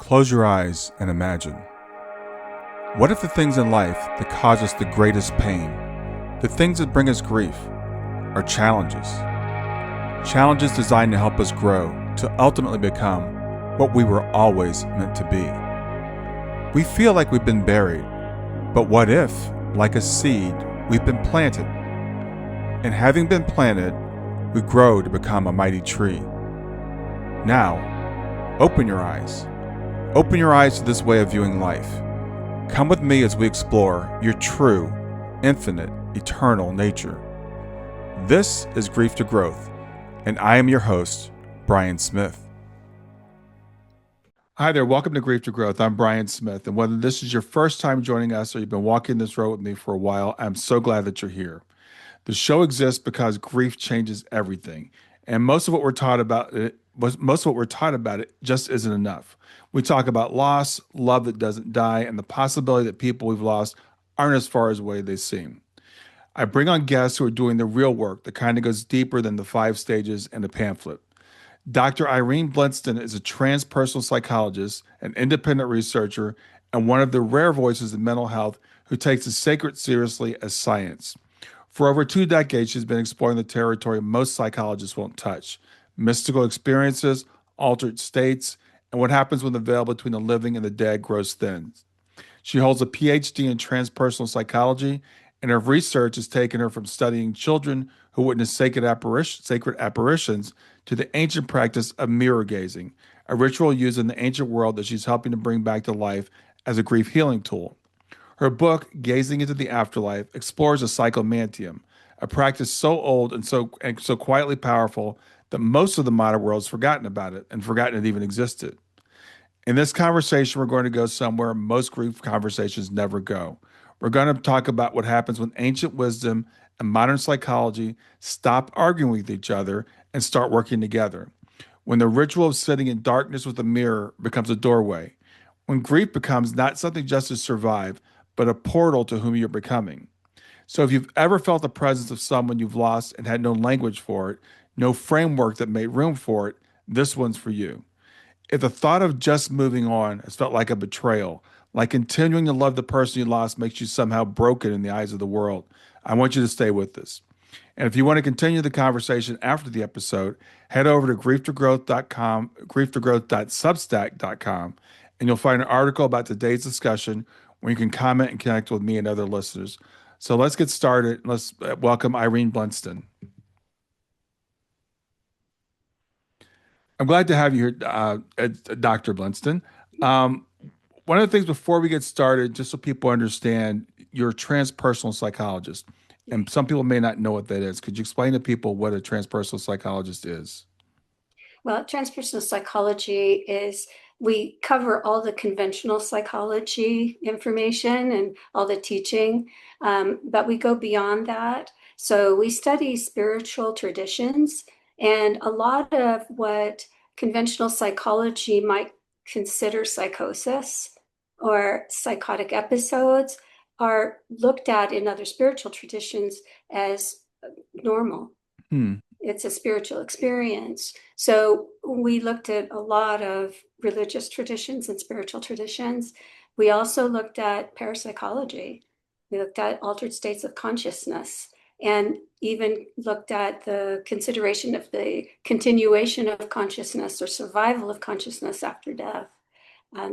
Close your eyes and imagine. What if the things in life that cause us the greatest pain, the things that bring us grief, are challenges? Challenges designed to help us grow, to ultimately become what we were always meant to be. We feel like we've been buried, but what if, like a seed, we've been planted? And having been planted, we grow to become a mighty tree. Now, open your eyes. Open your eyes to this way of viewing life. Come with me as we explore your true, infinite, eternal nature. This is Grief to Growth, and I am your host, Brian Smith. Hi there, welcome to Grief to Growth. I'm Brian Smith, and whether this is your first time joining us or you've been walking this road with me for a while, I'm so glad that you're here. The show exists because grief changes everything, and most of what we're taught about it just isn't enough. We talk about loss, love that doesn't die, and the possibility that people we've lost aren't as far away as they seem. I bring on guests who are doing the real work, the kind that goes deeper than the 5 stages in a pamphlet. Dr. Irene Blinston is a transpersonal psychologist, an independent researcher, and one of the rare voices in mental health who takes the sacred seriously as science. For over 2 decades, she's been exploring the territory most psychologists won't touch: mystical experiences, altered states, and what happens when the veil between the living and the dead grows thin. She holds a PhD in transpersonal psychology, and her research has taken her from studying children who witness sacred apparitions to the ancient practice of mirror gazing, a ritual used in the ancient world that she's helping to bring back to life as a grief healing tool. Her book, Gazing into the Afterlife, explores the Psychomanteum, a practice so old and so quietly powerful that most of the modern world has forgotten about it and forgotten it even existed. In this conversation, we're going to go somewhere most grief conversations never go. We're going to talk about what happens when ancient wisdom and modern psychology stop arguing with each other and start working together. When the ritual of sitting in darkness with a mirror becomes a doorway. When grief becomes not something just to survive, but a portal to whom you're becoming. So if you've ever felt the presence of someone you've lost and had no language for it, no framework that made room for it, this one's for you. If the thought of just moving on has felt like a betrayal, like continuing to love the person you lost makes you somehow broken in the eyes of the world, I want you to stay with us. And if you want to continue the conversation after the episode, head over to grieftogrowth.com, grieftogrowth.substack.com, and you'll find an article about today's discussion where you can comment and connect with me and other listeners. So let's get started. Let's welcome Irene Blinston. I'm glad to have you here, Dr. Blinston. One of the things before we get started, just so people understand, you're a transpersonal psychologist, and some people may not know what that is. Could you explain to people what a transpersonal psychologist is? Well, transpersonal psychology is, we cover all the conventional psychology information and all the teaching, but we go beyond that. So we study spiritual traditions, and a lot of what conventional psychology might consider psychosis or psychotic episodes are looked at in other spiritual traditions as normal. It's a spiritual experience. So we looked at a lot of religious traditions and spiritual traditions. We also looked at parapsychology. We looked at altered states of consciousness, and even looked at the consideration of the continuation of consciousness or survival of consciousness after death.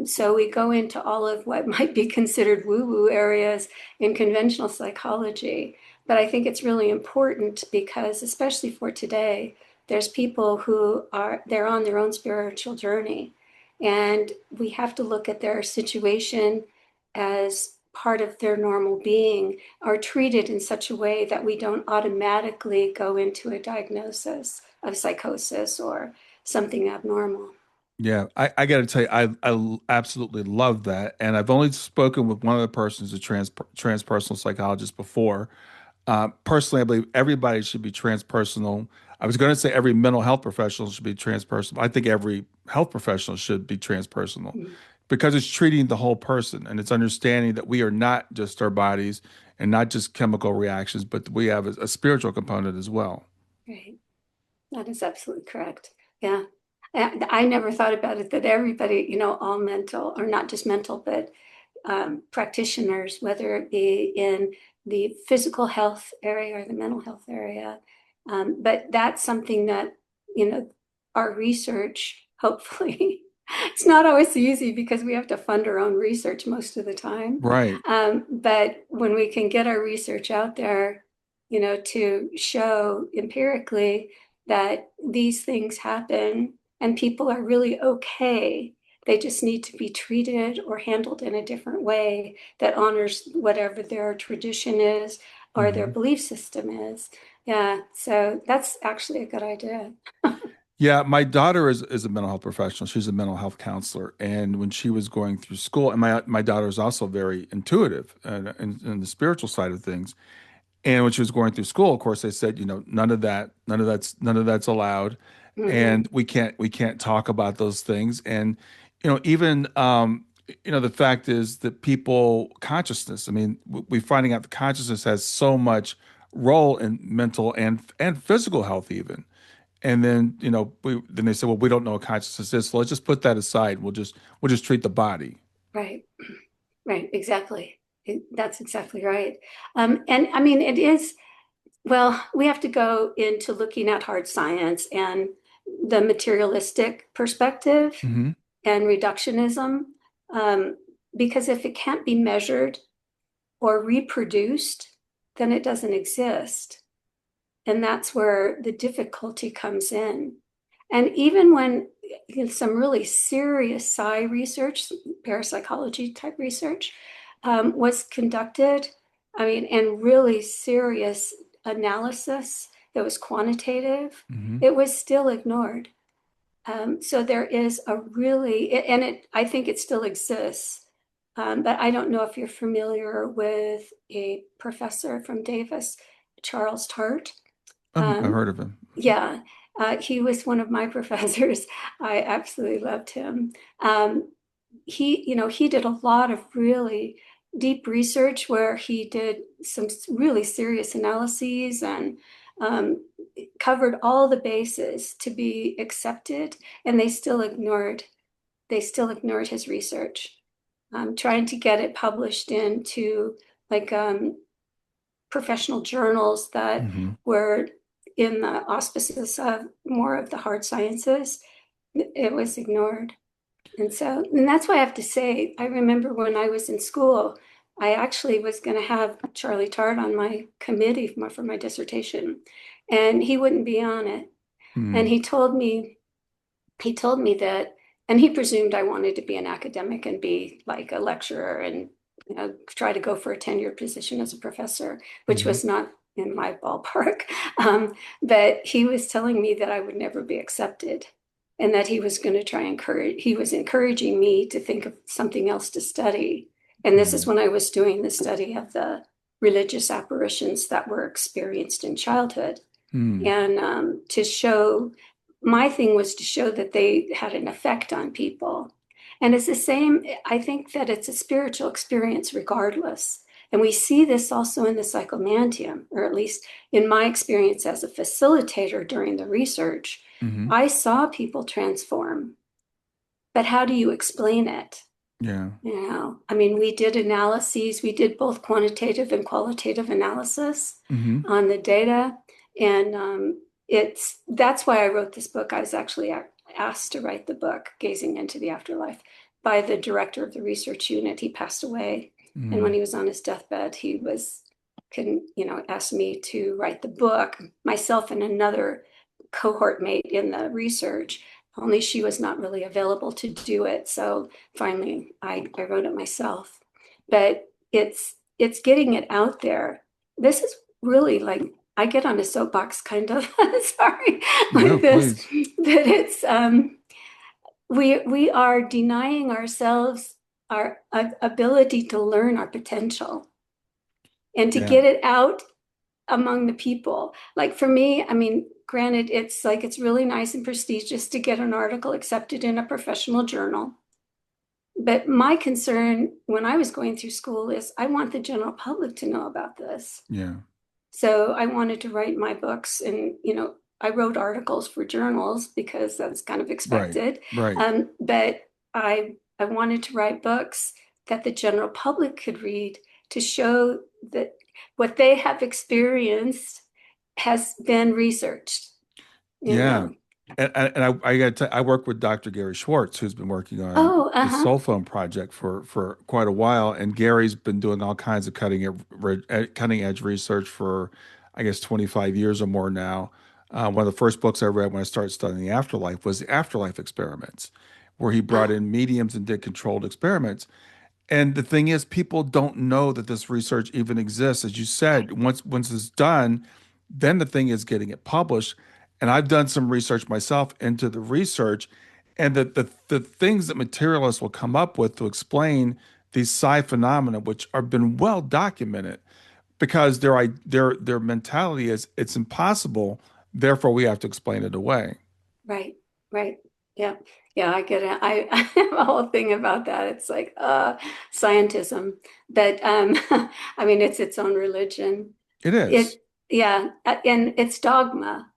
So we go into all of what might be considered woo-woo areas in conventional psychology. But I think it's really important because, especially for today, there's people who they're on their own spiritual journey. And we have to look at their situation as part of their normal being, or treated in such a way that we don't automatically go into a diagnosis of psychosis or something abnormal. Yeah, I got to tell you, I absolutely love that. And I've only spoken with one other person who's a transpersonal psychologist before. Personally, I believe everybody should be transpersonal. I was going to say every mental health professional should be transpersonal. I think every health professional should be transpersonal because it's treating the whole person, and it's understanding that we are not just our bodies and not just chemical reactions, but we have a spiritual component as well. Right. That is absolutely correct. Yeah. I never thought about it that everybody, all mental, or not just mental, but practitioners, whether it be in the physical health area or the mental health area. But that's something that, our research, hopefully, it's not always easy because we have to fund our own research most of the time. Right. But when we can get our research out there, to show empirically that these things happen and people are really okay. They just need to be treated or handled in a different way that honors whatever their tradition is or their Hmm. belief system is. Yeah, so that's actually a good idea. Yeah, my daughter is a mental health professional. She's a mental health counselor, and when she was going through school, and my daughter is also very intuitive in the spiritual side of things. And when she was going through school, of course, they said, none of that's allowed, Hmm. and we can't talk about those things. And even the fact is that people consciousness. I mean, we finding out the consciousness has so much role in mental and physical health even. And then then they said, well, we don't know what consciousness is, so let's just put that aside. We'll just treat the body. Right, right, exactly. That's exactly right. And I mean, it is. Well, we have to go into looking at hard science and the materialistic perspective Hmm. and reductionism, um, because if it can't be measured or reproduced, then it doesn't exist. And that's where the difficulty comes in. And even when some really serious psi research, parapsychology type research, was conducted, I mean, and really serious analysis that was quantitative, Hmm. it was still ignored. So there is a really, and I think it still exists. But I don't know if you're familiar with a professor from Davis, Charles Tart. I've Um, heard of him. yeah, he was one of my professors. I absolutely loved him. He did a lot of really deep research where he did some really serious analyses and um, covered all the bases to be accepted, and they still ignored his research, trying to get it published into like professional journals that Hmm. were in the auspices of more of the hard sciences. It was ignored. And that's why I have to say, I remember when I was in school, I actually was going to have Charlie Tart on my committee for my dissertation, and he wouldn't be on it. And he told me that, and he presumed I wanted to be an academic and be like a lecturer and try to go for a tenured position as a professor, which Hmm. was not in my ballpark. But he was telling me that I would never be accepted and that he was going to he was encouraging me to think of something else to study. And this is Hmm. when I was doing the study of the religious apparitions that were experienced in childhood. Hmm. And my thing was to show that they had an effect on people. And it's the same, I think that it's a spiritual experience regardless. And we see this also in the Psychomanteum, or at least in my experience as a facilitator during the research. Hmm. I saw people transform, but how do you explain it? Yeah. I mean, we did analyses, we did both quantitative and qualitative analysis Hmm. on the data. And that's why I wrote this book. I was actually asked to write the book, Gazing into the Afterlife, by the director of the research unit. He passed away. And when Hmm. he was on his deathbed, asked me to write the book, myself and another cohort mate in the research, only she was not really available to do it. So finally I wrote it myself. But it's getting it out there. This is really like, I get on a soapbox kind of, sorry, No, with this, please. that it's we are denying ourselves our ability to learn our potential and to Yeah. get it out among the people. Like for me, I mean, granted, it's really nice and prestigious to get an article accepted in a professional journal. But my concern when I was going through school is I want the general public to know about this. Yeah. So I wanted to write my books and, I wrote articles for journals because that's kind of Right. expected. Right. But I wanted to write books that the general public could read to show that what they have experienced has been researched, you Yeah. know. I got to I work with Dr. Gary Schwartz, who's been working on Oh, the uh-huh. Soul Phone project for quite a while, and Gary's been doing all kinds of cutting edge research for, I guess, 25 years or more now. One of the first books I read when I started studying the afterlife was the Afterlife experiments, where he brought Ah, in mediums and did controlled experiments. And the thing is, people don't know that this research even exists. As you right, said, once it's done, then the thing is getting it published. And I've done some research myself into the research, and the things that materialists will come up with to explain these psi phenomena, which are been well documented, because their mentality is it's impossible, therefore we have to explain it away. right, right. Yeah. Yeah, I get it. I have a whole thing about that. It's like scientism. But I mean it's its own religion. It is. It yeah, and it's dogma.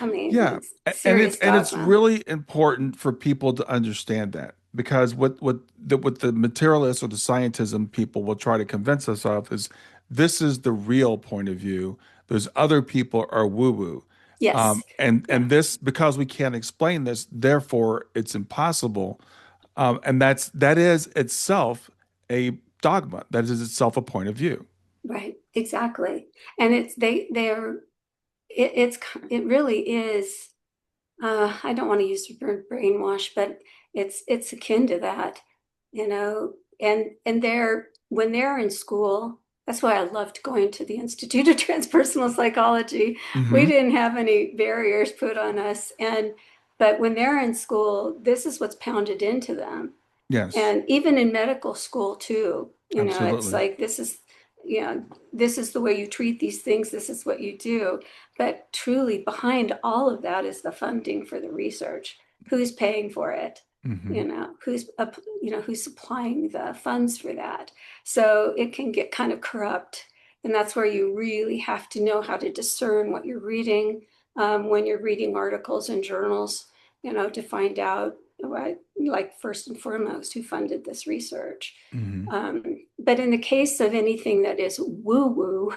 I mean, Yeah, it's serious and it's dogma. really important for people to understand that, because what the materialists or the scientism people will try to convince us of is this is the real point of view. Those other people are woo woo, Yes. Yeah, and this, because we can't explain this, therefore it's impossible. And that is itself a dogma. That is itself a point of view. right. Exactly. And they're it's it really is I don't want to use the word brainwash, but it's akin to that, you know. And they're when they're in school, that's why I loved going to the Institute of Transpersonal Psychology. We Hmm. didn't have any barriers put on us, and but when they're in school, this is what's pounded into them. Yes, And even in medical school too, you know, it's absolutely. like you know, this is the way you treat these things, this is what you do. But truly behind all of that is the funding for the research. Who's paying for it? Hmm. You know, who's supplying the funds for that. So it can get kind of corrupt. And that's where you really have to know how to discern what you're reading when you're reading articles and journals, you know, to find out what, like first and foremost, who funded this research. Hmm. But in the case of anything that is woo-woo,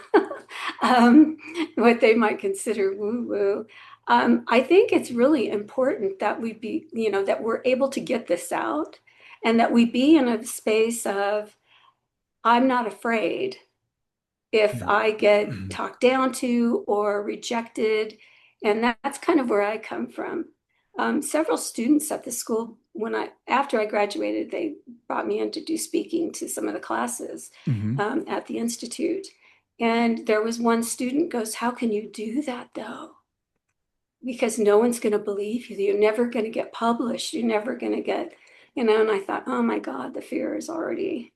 um, what they might consider woo-woo, I think it's really important that we be, you know, that we're able to get this out and that we be in a space of, I'm not afraid if Yeah. I get talked down to or rejected. And that's kind of where I come from. Several students at the school, after I graduated, they brought me in to do speaking to some of the classes Hmm. at the institute. And there was one student goes, "How can you do that though? Because no one's going to believe you. You're never going to get published. You're never going to get, you know." And I thought, oh my God, the fear is already,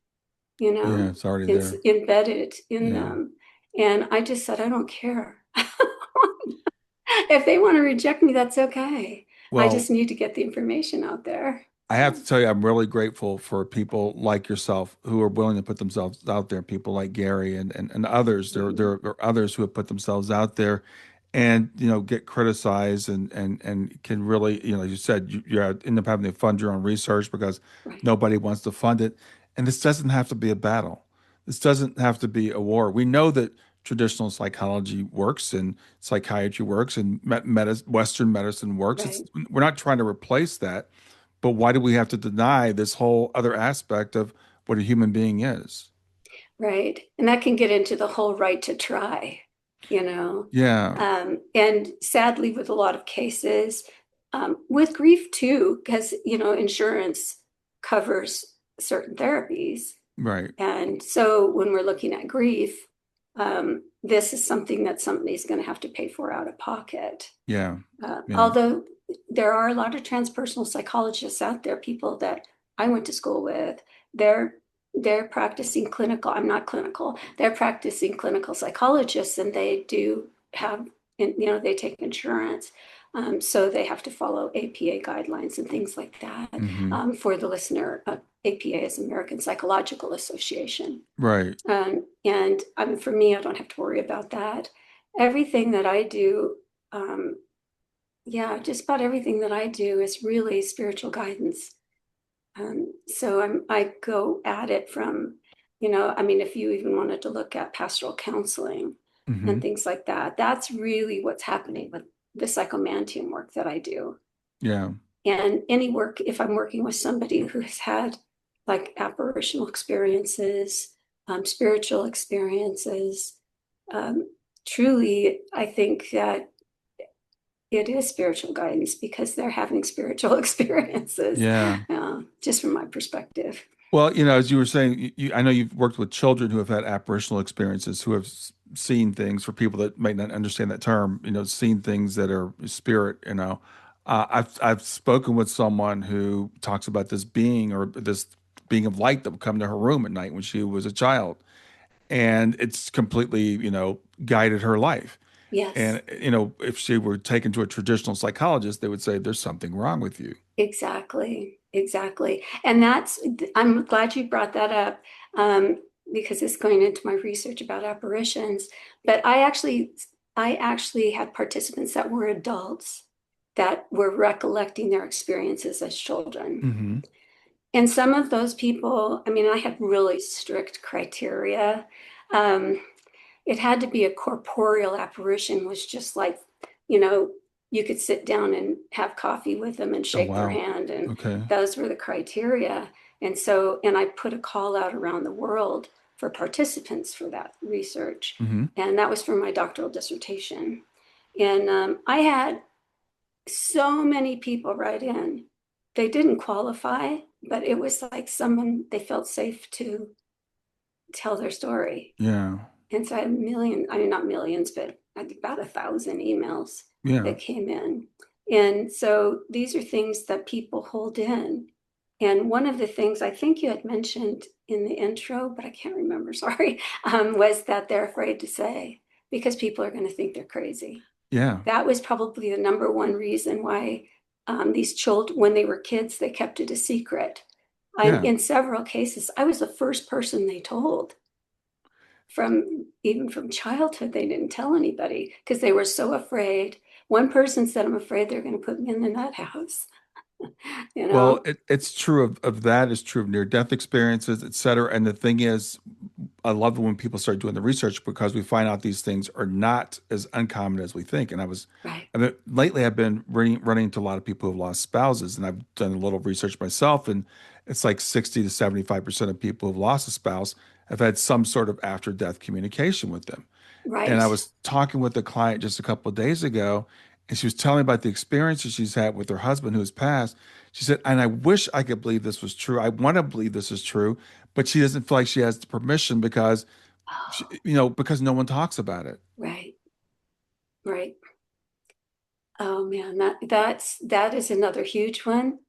you Yeah, know, it's already it's there. embedded in Yeah. them. And I just said, I don't care. If they want to reject me, that's okay. I Well, just need to get the information out there. I have So, to tell you, I'm really grateful for people like yourself who are willing to put themselves out there, people like Gary and others. There are others who have put themselves out there and, get criticized and can really, as you said, you end up having to fund your own research because right, nobody wants to fund it. And this doesn't have to be a battle. This doesn't have to be a war. We know that traditional psychology works and psychiatry works and Western medicine works. right, We're not trying to replace that, but why do we have to deny this whole other aspect of what a human being is? right. And that can get into the whole right to try, you know. Yeah, And sadly, with a lot of cases, with grief too, because, you know, insurance covers certain therapies. right. And so when we're looking at grief, this is something that somebody's going to have to pay for out of pocket. Yeah, yeah. Although there are a lot of transpersonal psychologists out there, people that I went to school with, they're they're practicing clinical, I'm not clinical, they're practicing clinical psychologists and they do have, you know, they take insurance. So they have to follow APA guidelines and things like that. Hmm. For the listener, APA is American Psychological Association. Right. And for me, I don't have to worry about that. Everything that I do, Yeah, just about everything that I do is really spiritual guidance. So I go at it from, I mean, if you even wanted to look at pastoral counseling and Hmm. things like that, that's really what's happening with the Psychomanteum work that I do. Yeah. And any work, if I'm working with somebody who has had like apparitional experiences, spiritual experiences, um, truly, I think that it is spiritual guidance because they're having spiritual experiences, Yeah. just from my perspective. Well, as you were saying, I know you've worked with children who have had apparitional experiences, who have seen things. For people that might not understand that term, seen things that are spirit. I've spoken with someone who talks about this being, or this being of light, that would come to her room at night when she was a child, and it's completely, guided her life. Yes, And if she were taken to a traditional psychologist, they would say there's something wrong with you. exactly, exactly. And I'm glad you brought that up, because it's going into my research about apparitions. But I actually had participants that were adults that were recollecting their experiences as children. Hmm. And some of those people, I mean, I had really strict criteria. Um, it had to be a corporeal apparition, was just like, you know, you could sit down and have coffee with them and Oh, shake their wow. hand. And Okay. those were the criteria. And I put a call out around the world for participants for that research. Hmm. And that was for my doctoral dissertation. And I had so many people write in. They didn't qualify, but it was like someone they felt safe to tell their story. Yeah. And so I had I mean, not millions, but I think about 1,000 emails Yeah. that came in. And so these are things that people hold in. And one of the things I think you had mentioned in the intro, but I can't remember, sorry, was that they're afraid to say because people are going to think they're crazy. Yeah. That was probably the number one reason why these children, when they were kids, they kept it a secret. Yeah. In several cases, I was the first person they told. Even from childhood, they didn't tell anybody because they were so afraid. One person said, "I'm afraid they're going to put me in the nut house." You Well, know, it's true of that. It's true of near-death experiences, et cetera. And the thing is, I love it when people start doing the research, because we find out these things are not as uncommon as we think. And right, lately I've been running into a lot of people who have lost spouses, and I've done a little research myself, and it's like 60 to 75% of people who've lost a spouse have had some sort of after-death communication with them. And right. I was talking with a client just a couple of days ago, and she was telling me about the experiences she's had with her husband who's passed. She said, and I wish I could believe this was true. I want to believe this is true, but she doesn't feel like she has the permission, because Oh, because no one talks about it. right, right. Oh man, that is another huge one.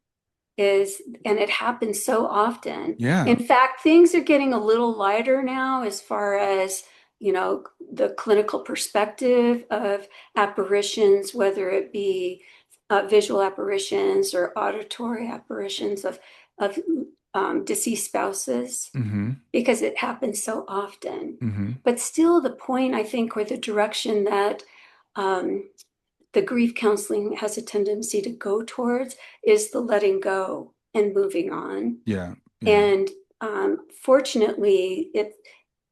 And it happens so often. Yeah. In fact, things are getting a little lighter now as far as, the clinical perspective of apparitions, whether it be visual apparitions or auditory apparitions of deceased spouses, Mm-hmm. because it happens so often. Mm-hmm. But still, the point, I think, or the direction that um, the grief counseling has a tendency to go towards is the letting go and moving on. Yeah. Yeah. And fortunately, it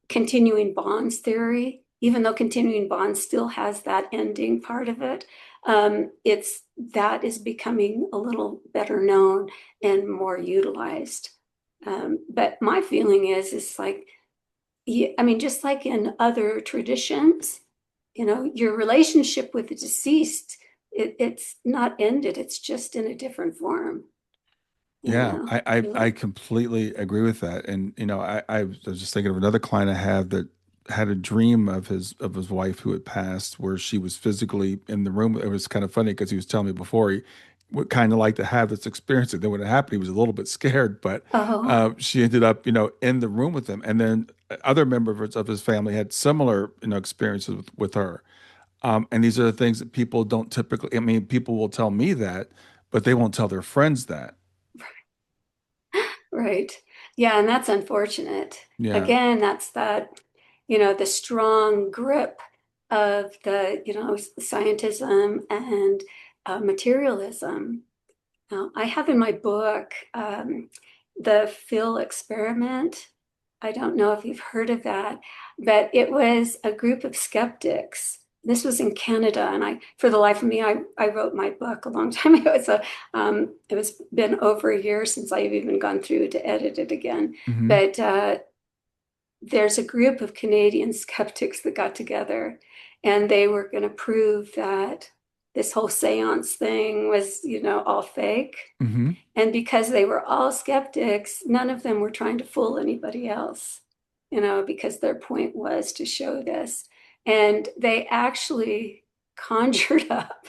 continuing bonds theory, even though continuing bonds still has that ending part of it, it's that is becoming a little better known and more utilized. But my feeling is like, yeah, I mean, just like in other traditions, your relationship with the deceased, it's not ended, it's just in a different form, Yeah, You're I like, completely agree with that. And I was just thinking of another client I have that had a dream of his wife who had passed, where she was physically in the room. It was kind of funny because he was telling me before, he would kind of like to have this experience. And then when it happened, he was a little bit scared, but oh, she ended up, in the room with him. And then other members of his family had similar, experiences with her. And these are the things that people don't typically, I mean, people will tell me that, but they won't tell their friends that. right. Yeah, and that's unfortunate. Yeah. Again, that's that, the strong grip of the, scientism and Materialism. I have in my book the Phil experiment. I don't know if you've heard of that, but it was a group of skeptics. This was in Canada, and for the life of me, I wrote my book a long time ago. It was been over a year since I've even gone through to edit it again. Hmm. But there's a group of Canadian skeptics that got together, and they were going to prove that this whole seance thing was, all fake. Hmm. And because they were all skeptics, none of them were trying to fool anybody else, because their point was to show this. And they actually conjured up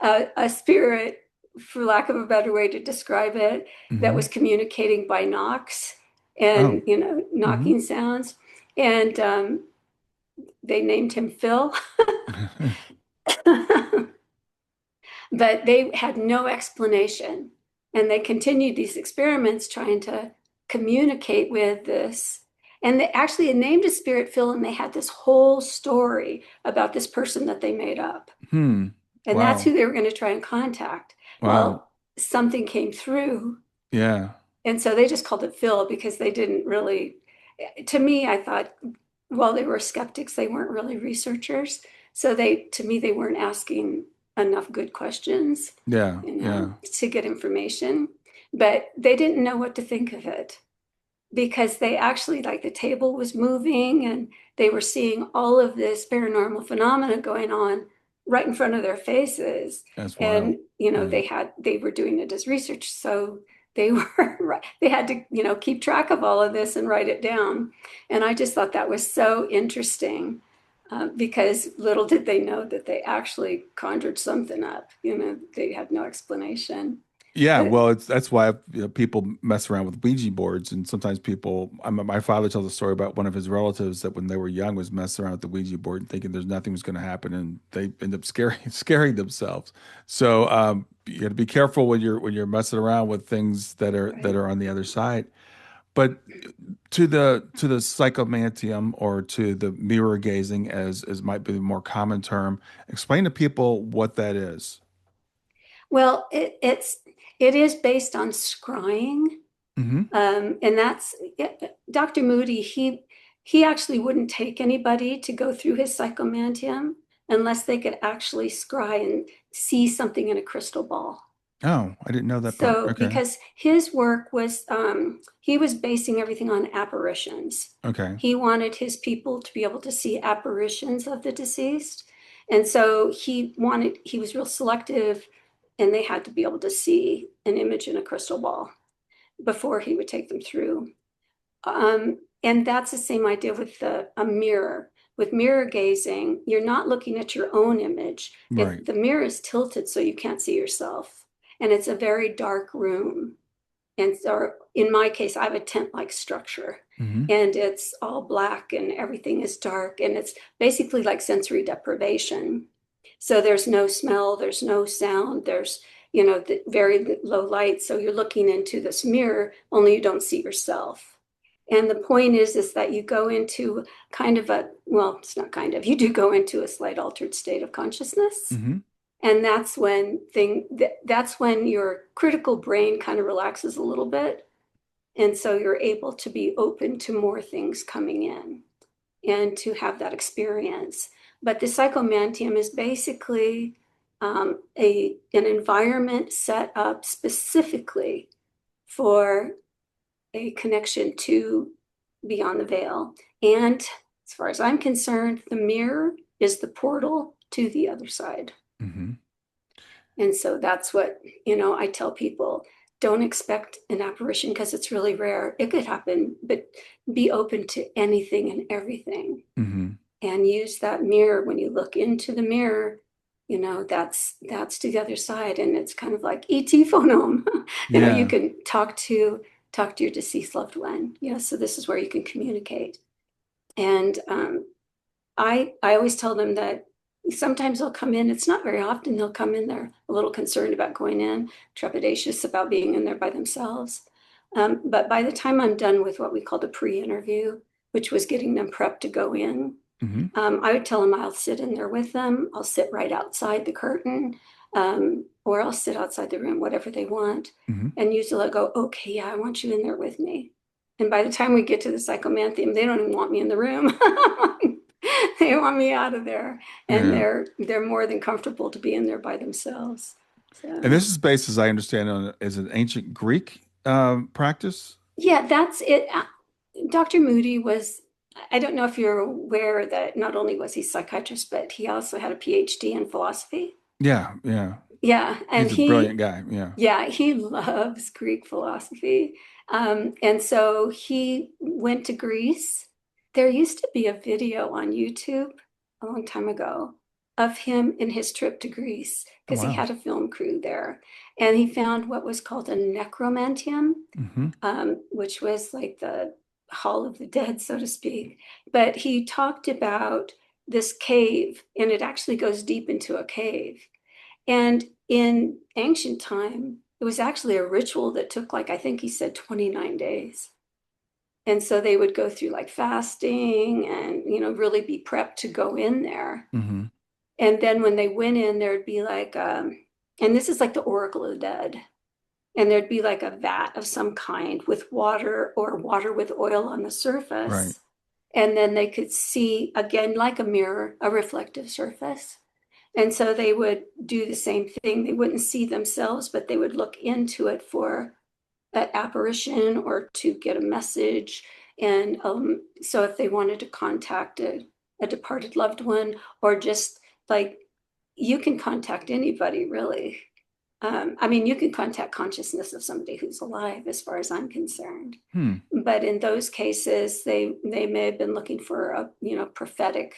a spirit, for lack of a better way to describe it, that Hmm. was communicating by knocks and, Oh. Hmm. knocking sounds. And they named him Phil. But they had no explanation. And they continued these experiments trying to communicate with this. And they actually named a spirit Phil, and they had this whole story about this person that they made up. Hmm. And that's who Wow. they were going to try and contact. Wow. Well, something came through. Yeah. And so they just called it Phil because they didn't really, to me, I thought, while they were skeptics, they weren't really researchers. So to me, they weren't asking enough good questions, Yeah. Yeah. to get information. But they didn't know what to think of it because they actually, like, the table was moving and they were seeing all of this paranormal phenomena going on right in front of their faces. That's wild. And, Yeah. they were doing it as research. So they were, they had to, keep track of all of this and write it down. And I just thought that was so interesting. Because little did they know that they actually conjured something up. They had no explanation. Yeah, But well, that's why people mess around with Ouija boards, and sometimes my father tells a story about one of his relatives that when they were young was messing around with the Ouija board, thinking there's nothing was going to happen, and they end up scaring themselves. So you got to be careful when you're messing around with things that right. are on the other side. But to the psychomanteum or to the mirror gazing, as might be the more common term, explain to people what that is. Well, it is based on scrying, Mm-hmm. and Dr. Moody. He actually wouldn't take anybody to go through his psychomantium unless they could actually scry and see something in a crystal ball. Oh, I didn't know that part. So, Okay. because his work was, he was basing everything on apparitions. Okay. He wanted his people to be able to see apparitions of the deceased. And so he was real selective, and they had to be able to see an image in a crystal ball before he would take them through. And that's the same idea with a mirror. With mirror gazing, you're not looking at your own image. Right. The mirror is tilted so you can't see yourself. And it's a very dark room. And so in my case, I have a tent-like structure, Hmm. and it's all black and everything is dark. And it's basically like sensory deprivation. So there's no smell, there's no sound, there's, very low light. So you're looking into this mirror, only you don't see yourself. And the point is that you go into well, it's not you do go into a slight altered state of consciousness. Hmm. And that's when your critical brain kind of relaxes a little bit. And so you're able to be open to more things coming in and to have that experience. But the psychomantium is basically an environment set up specifically for a connection to beyond the veil. And as far as I'm concerned, the mirror is the portal to the other side. Hmm. And so that's what, I tell people, don't expect an apparition because it's really rare. It could happen, but be open to anything and everything, Hmm. and use that mirror. When you look into the mirror, that's to the other side. And it's kind of like ET phone home. You Yeah. can talk to your deceased loved one. So this is where you can communicate. And I always tell them that sometimes they'll come in. It's not very often they'll come in. They're a little concerned about going in, trepidatious about being in there by themselves. But by the time I'm done with what we called a pre-interview, which was getting them prepped to go in, Hmm. I would tell them I'll sit in there with them. I'll sit right outside the curtain. or I'll sit outside the room, whatever they want. Hmm. And usually I'll go, okay, yeah, I want you in there with me. And by the time we get to the Psychomanteum, they don't even want me in the room. They want me out of there. And Yeah. they're more than comfortable to be in there by themselves. And So this is based, as I understand, on is an ancient Greek practice. yeah, that's it. Dr. Moody was, I don't know if you're aware that not only was he a psychiatrist, but he also had a PhD in philosophy. Yeah, yeah. Yeah, and He's a brilliant guy. Yeah. yeah, he loves Greek philosophy. And so he went to Greece. There used to be a video on YouTube a long time ago of him in his trip to Greece Oh, because he wow. had a film crew there. And he found what was called a necromantium, Hmm. which was like the hall of the dead, so to speak. But he talked about this cave, and it actually goes deep into a cave. And in ancient time, it was actually a ritual that took, like, I think he said 29 days. And so they would go through like fasting and, really be prepped to go in there. Hmm. And then when they went in, there'd be like, and this is like the Oracle of the Dead. And there'd be like a vat of some kind with water or water with oil on the Right. surface. And then they could see, again, like a mirror, a reflective surface. And so they would do the same thing. They wouldn't see themselves, but they would look into it for an apparition or to get a message. And so if they wanted to contact a departed loved one, or just like, you can contact anybody really. I mean, you can contact consciousness of somebody who's alive, as far as I'm concerned. Hmm. But in those cases, they may have been looking for a prophetic,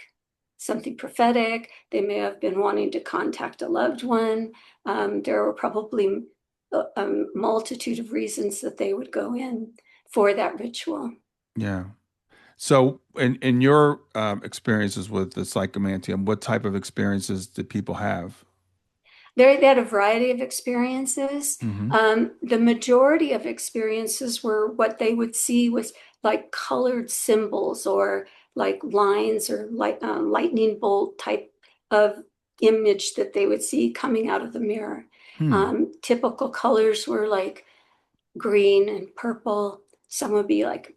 something prophetic. They may have been wanting to contact a loved one. There were probably a multitude of reasons that they would go in for that ritual. Yeah. So, in your experiences with the psychomantium, what type of experiences did people have? They had a variety of experiences. Hmm. The majority of experiences were what they would see was like colored symbols or like lines or like lightning bolt type of image that they would see coming out of the mirror. Hmm. Typical colors were like green and purple. Some would be like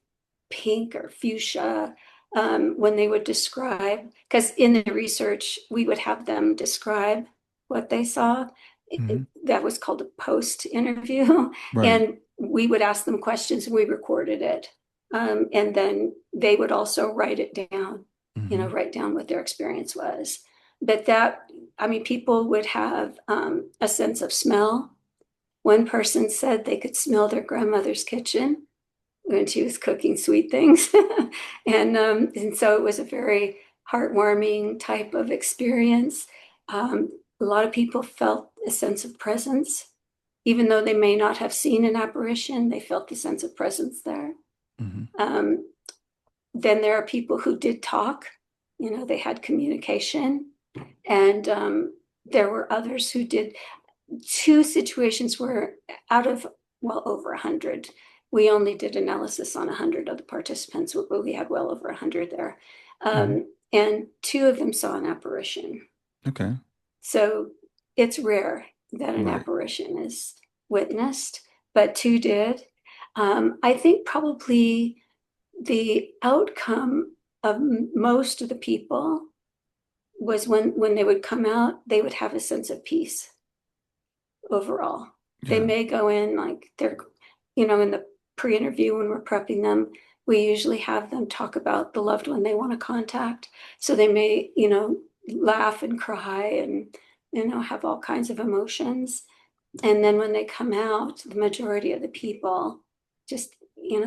pink or fuchsia. When they would describe, because in the research, we would have them describe what they saw. Hmm. That was called a post interview. Right. And we would ask them questions and we recorded it. And then they would also write it down, Hmm. write down what their experience was. But that, I mean, people would have a sense of smell. One person said they could smell their grandmother's kitchen when she was cooking sweet things. And so it was a very heartwarming type of experience. A lot of people felt a sense of presence. Even though they may not have seen an apparition, they felt the sense of presence there. Hmm. Um, then there are people who did talk, they had communication. And there were others who did. Two situations were out of, well, over 100. We only did analysis on 100 of the participants, but we had well over 100 there. Hmm. And two of them saw an apparition. Okay. So it's rare that an Right. apparition is witnessed, but two did. I think probably the outcome of most of the people was when they would come out, they would have a sense of peace overall. They Yeah. may go in like they're, in the pre-interview when we're prepping them, we usually have them talk about the loved one they want to contact. So they may, laugh and cry and, have all kinds of emotions. And then when they come out, the majority of the people just,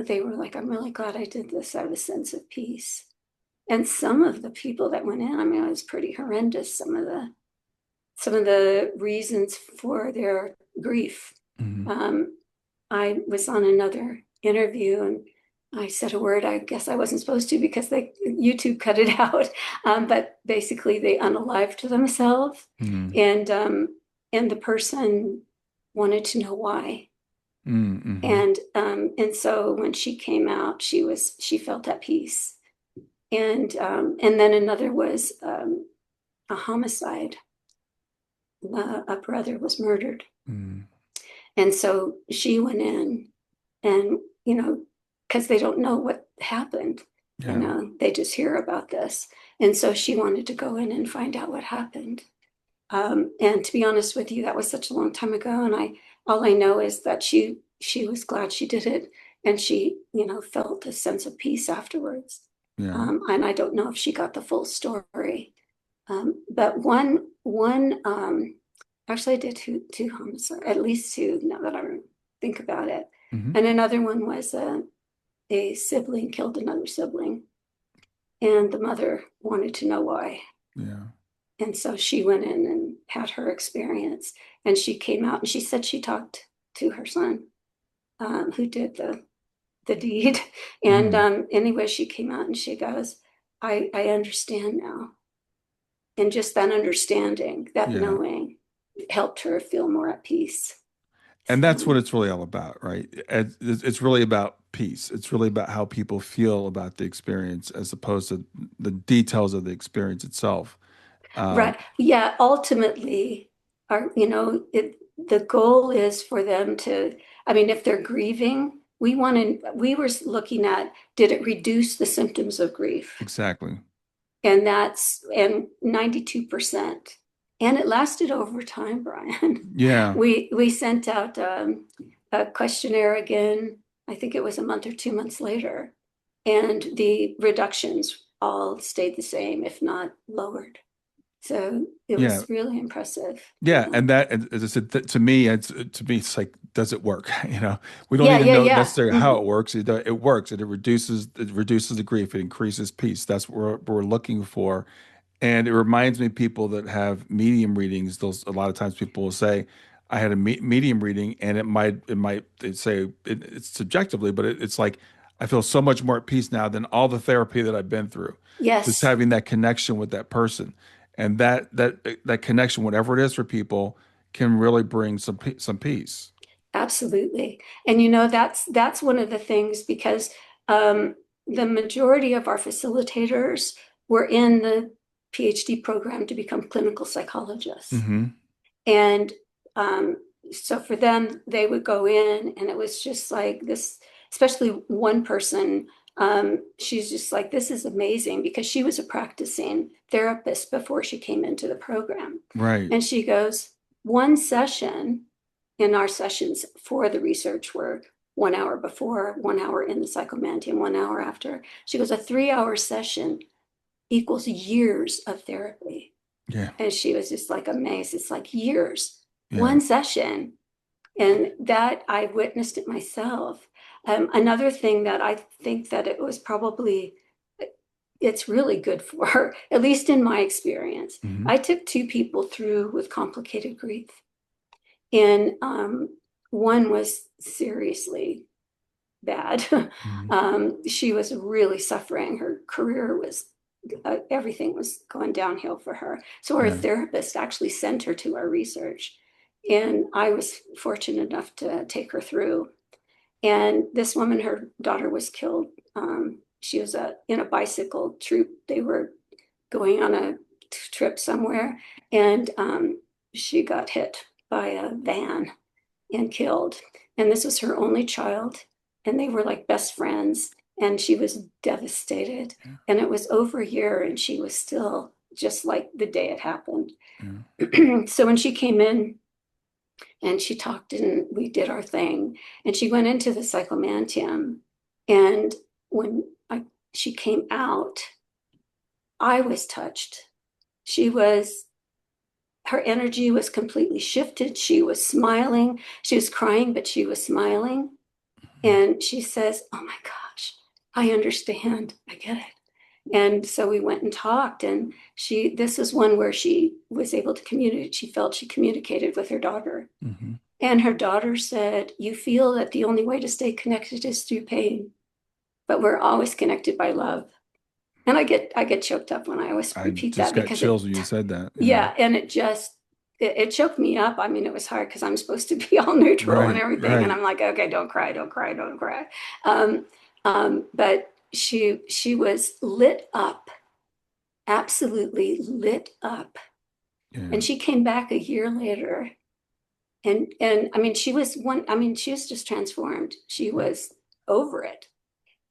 they were like, I'm really glad I did this. I have a sense of peace. And some of the people that went in, I mean, it was pretty horrendous. Some of the reasons for their grief. Hmm. Um, I was on another interview and I said a word I guess I wasn't supposed to because YouTube cut it out. But basically, they unalived themselves, Hmm. and the person wanted to know why. Hmm. And so when she came out, she felt at peace. And then another was a homicide. a brother was murdered. Mm. And so she went in and, because they don't know what happened, Yeah. they just hear about this. And so she wanted to go in and find out what happened. And to be honest with you, that was such a long time ago. And all I know is that she was glad she did it. And she, felt a sense of peace afterwards. Yeah. And I don't know if she got the full story. But actually I did two homicides, at least two, now that I think about it. Hmm. And another one was a sibling killed another sibling. And the mother wanted to know why. Yeah. And so she went in and had her experience. And she came out and she said she talked to her son, who did the deed. And Mm. anyway, she came out and she goes, I understand now. And just that understanding, that Yeah. knowing, helped her feel more at peace. And that's So, what it's really all about, right? It's really about peace. It's really about how people feel about the experience as opposed to the details of the experience itself. Um, right. Yeah, ultimately, the goal is for them to, I mean, if they're grieving, we were looking at, did it reduce the symptoms of grief? exactly. And 92%. And it lasted over time, Brian. Yeah. We sent out a questionnaire again, I think it was a month or 2 months later, and the reductions all stayed the same, if not lowered. So it Yeah. was really impressive. Yeah, and that, as I said, to me, it's like, does it work? We don't Yeah, even yeah, know yeah. necessarily how Mhm. it works. It works, and it reduces the grief. It increases peace. That's what we're looking for. And it reminds me of people that have medium readings. Those a lot of times people will say, "I had a medium reading," and they'd say it's subjectively, but it's like I feel so much more at peace now than all the therapy that I've been through. Just Yes, having that connection with that person, and that connection, whatever it is for people, can really bring some peace. absolutely. And that's one of the things because the majority of our facilitators were in the PhD program to become clinical psychologists. Hmm. And um, so for them, they would go in, and it was just like this, especially one person. She's just like, this is amazing because she was a practicing therapist before she came into the program. Right. And she goes, one session in our sessions for the research work, 1 hour before, 1 hour in the Psychomanteum, 1 hour after. She goes, a 3 hour session equals years of therapy. Yeah. And she was just like amazed. It's like years, Yeah. one session. And that I witnessed it myself. Another thing that I think that it was probably, it's really good for, at least in my experience. Hmm. I took two people through with complicated grief. And one was seriously bad. Hmm. She was really suffering. Her career was everything was going downhill for her. So our Yeah. therapist actually sent her to our research. And I was fortunate enough to take her through. And this woman, her daughter was killed. She was in a bicycle troop. They were going on a trip somewhere, and she got hit by a van and killed. And this was her only child, and they were like best friends. And she was devastated. Yeah. And it was over a year, and she was still just like the day it happened. Yeah. So when she came in and she talked and we did our thing, and she went into the Psychomanteum. And when she came out, I was touched. She was her energy was completely shifted. She was smiling. She was crying, but she was smiling. And she says, "Oh my gosh, I understand. I get it." And so we went and talked, and this is one where she was able to communicate. She felt she communicated with her daughter. Hmm. And her daughter said, "You feel that the only way to stay connected is through pain, but we're always connected by love." And I get choked up when I always I repeat just that got because chills when you said that. Yeah. yeah, and it choked me up. I mean, it was hard because I'm supposed to be all neutral and Right. everything, and Right. I'm like, okay, don't cry, don't cry, don't cry. Um, but she was lit up, absolutely lit up, Yeah. And she came back a year later. And I mean, she was just transformed. She was over it.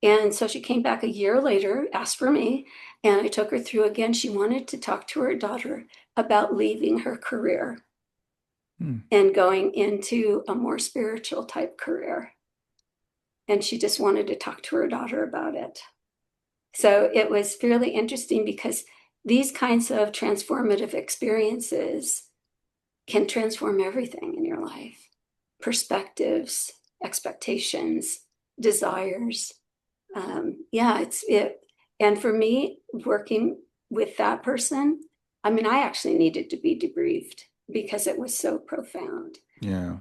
And so she came back a year later, asked for me, and I took her through again. She wanted to talk to her daughter about leaving her career Hmm. and going into a more spiritual type career. And she just wanted to talk to her daughter about it. So it was fairly interesting because these kinds of transformative experiences can transform everything in your life: perspectives, expectations, desires. Yeah, it's it. And for me, working with that person, I mean, I actually needed to be debriefed because it was so profound. Yeah.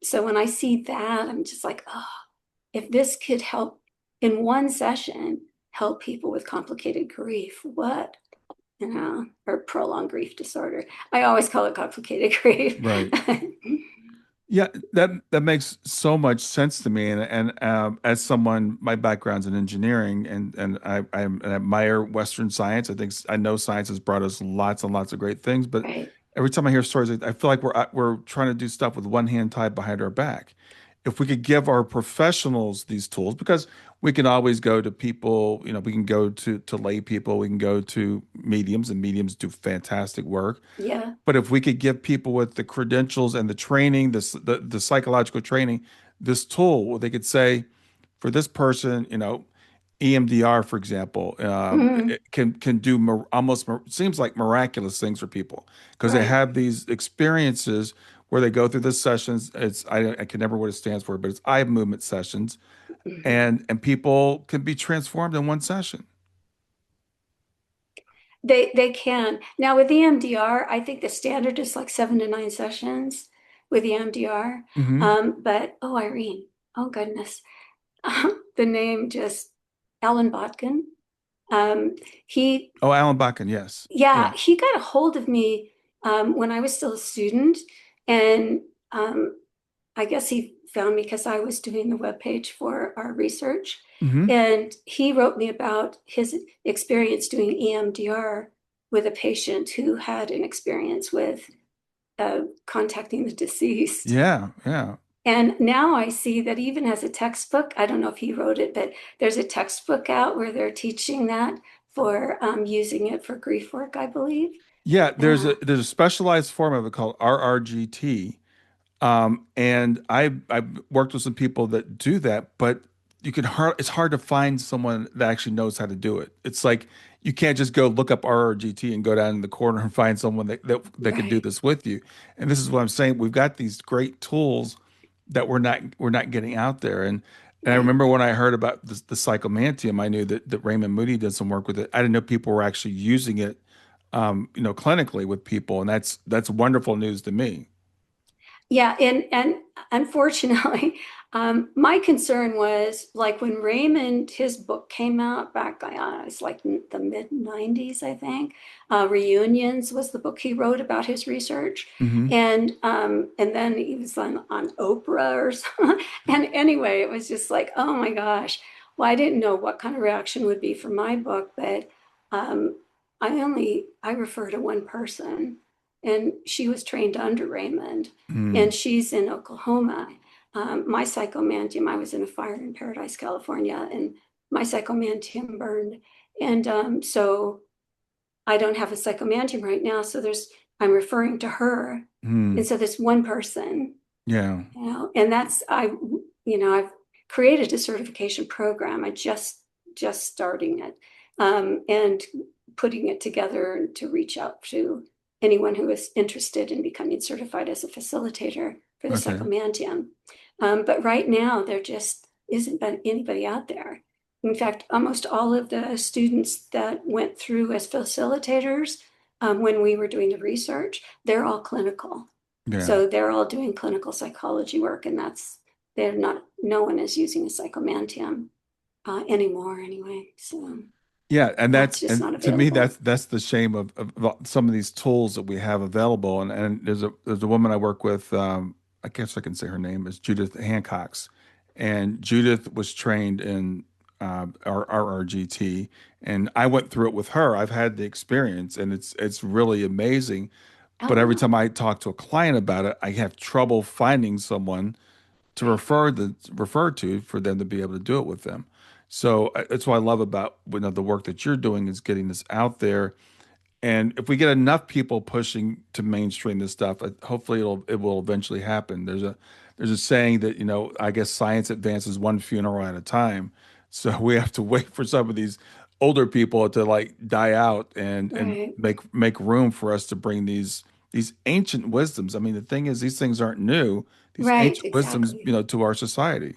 So when I see that, I'm just like, oh, if this could help in one session, help people with complicated grief, what, or prolonged grief disorder. I always call it complicated grief. Right. Yeah, that makes so much sense to me. And as someone, my background's in engineering, and I admire Western science. I know science has brought us lots and lots of great things, but Right. every time I hear stories, I feel like we're trying to do stuff with one hand tied behind our back. If we could give our professionals these tools, because we can always go to people, we can go to lay people, we can go to mediums, and mediums do fantastic work. Yeah. But if we could give people with the credentials and the training, the psychological training, this tool, where they could say, for this person, EMDR, for example, Mhm. it can do seems like miraculous things for people because they Right. have these experiences where they go through the sessions. I can never what it stands for, but it's eye movement sessions, Mhm. and people can be transformed in one session. They can. Now with EMDR, I think the standard is like 7 to 9 sessions with EMDR. Hmm. But oh, Irene, oh goodness, the name just Alan Botkin. Um, he, Oh, Alan Bakken, yes, yeah, yeah. he got a hold of me when I was still a student, and um, I guess he found me because I was doing the webpage for our research. Hmm. And he wrote me about his experience doing EMDR with a patient who had an experience with contacting the deceased. Yeah, yeah. And now I see that even as a textbook, I don't know if he wrote it, but there's a textbook out where they're teaching that for using it for grief work, I believe. Yeah, there's Yeah, a specialized form of it called RRGT. And I've worked with some people that do that, but it's hard to find someone that actually knows how to do it. It's like you can't just go look up RRGT and go down in the corner and find someone that could do right, this with you. And this is what I'm saying. We've got these great tools that we're not getting out there. And I right. remember when I heard about the Psychomanteum, I knew that Raymond Moody did some work with it. I didn't know people were actually using it, clinically with people, and that's wonderful news to me. Yeah, and unfortunately, my concern was like when Raymond, his book came out back, it's like the mid 90s, I think. Reunions was the book he wrote about his research, Hmm. and then he was on Oprah or something. And anyway, it was just like, oh my gosh. Well, I didn't know what kind of reaction would be for my book, but um, I refer to one person, and she was trained under Raymond, and she's in Oklahoma. My psychomantium, I was in a fire in Paradise, California, and my psychomantium burned. And so I don't have a psychomantium right now. So I'm referring to her. And Mm. so this one person, Yeah. and I've created a certification program. I just starting it, and putting it together to reach out to anyone who is interested in becoming certified as a facilitator for the Okay. Psychomantium. But right now, there just isn't anybody out there. In fact, almost all of the students that went through as facilitators, when we were doing the research, they're all clinical. Yeah. So they're all doing clinical psychology work, and no one is using a psychomantium anymore anyway. So Yeah, and it's just not to me available. that's the shame of some of these tools that we have available. And there's a woman I work with. I guess I can say her name is Judith Hancock's, and Judith was trained in RRGT, and I went through it with her. I've had the experience, and it's really amazing. Oh, But every wow. time I talk to a client about it, I have trouble finding someone to Right. refer to for them to be able to do it with them. So that's what I love about the work that you're doing is getting this out there. And if we get enough people pushing to mainstream this stuff, hopefully it will eventually happen. There's a saying that, I guess science advances one funeral at a time. So we have to wait for some of these older people to like die out and Right. make room for us to bring these ancient wisdoms. I mean, the thing is these things aren't new. These Right. ancient wisdoms, Exactly. to our society.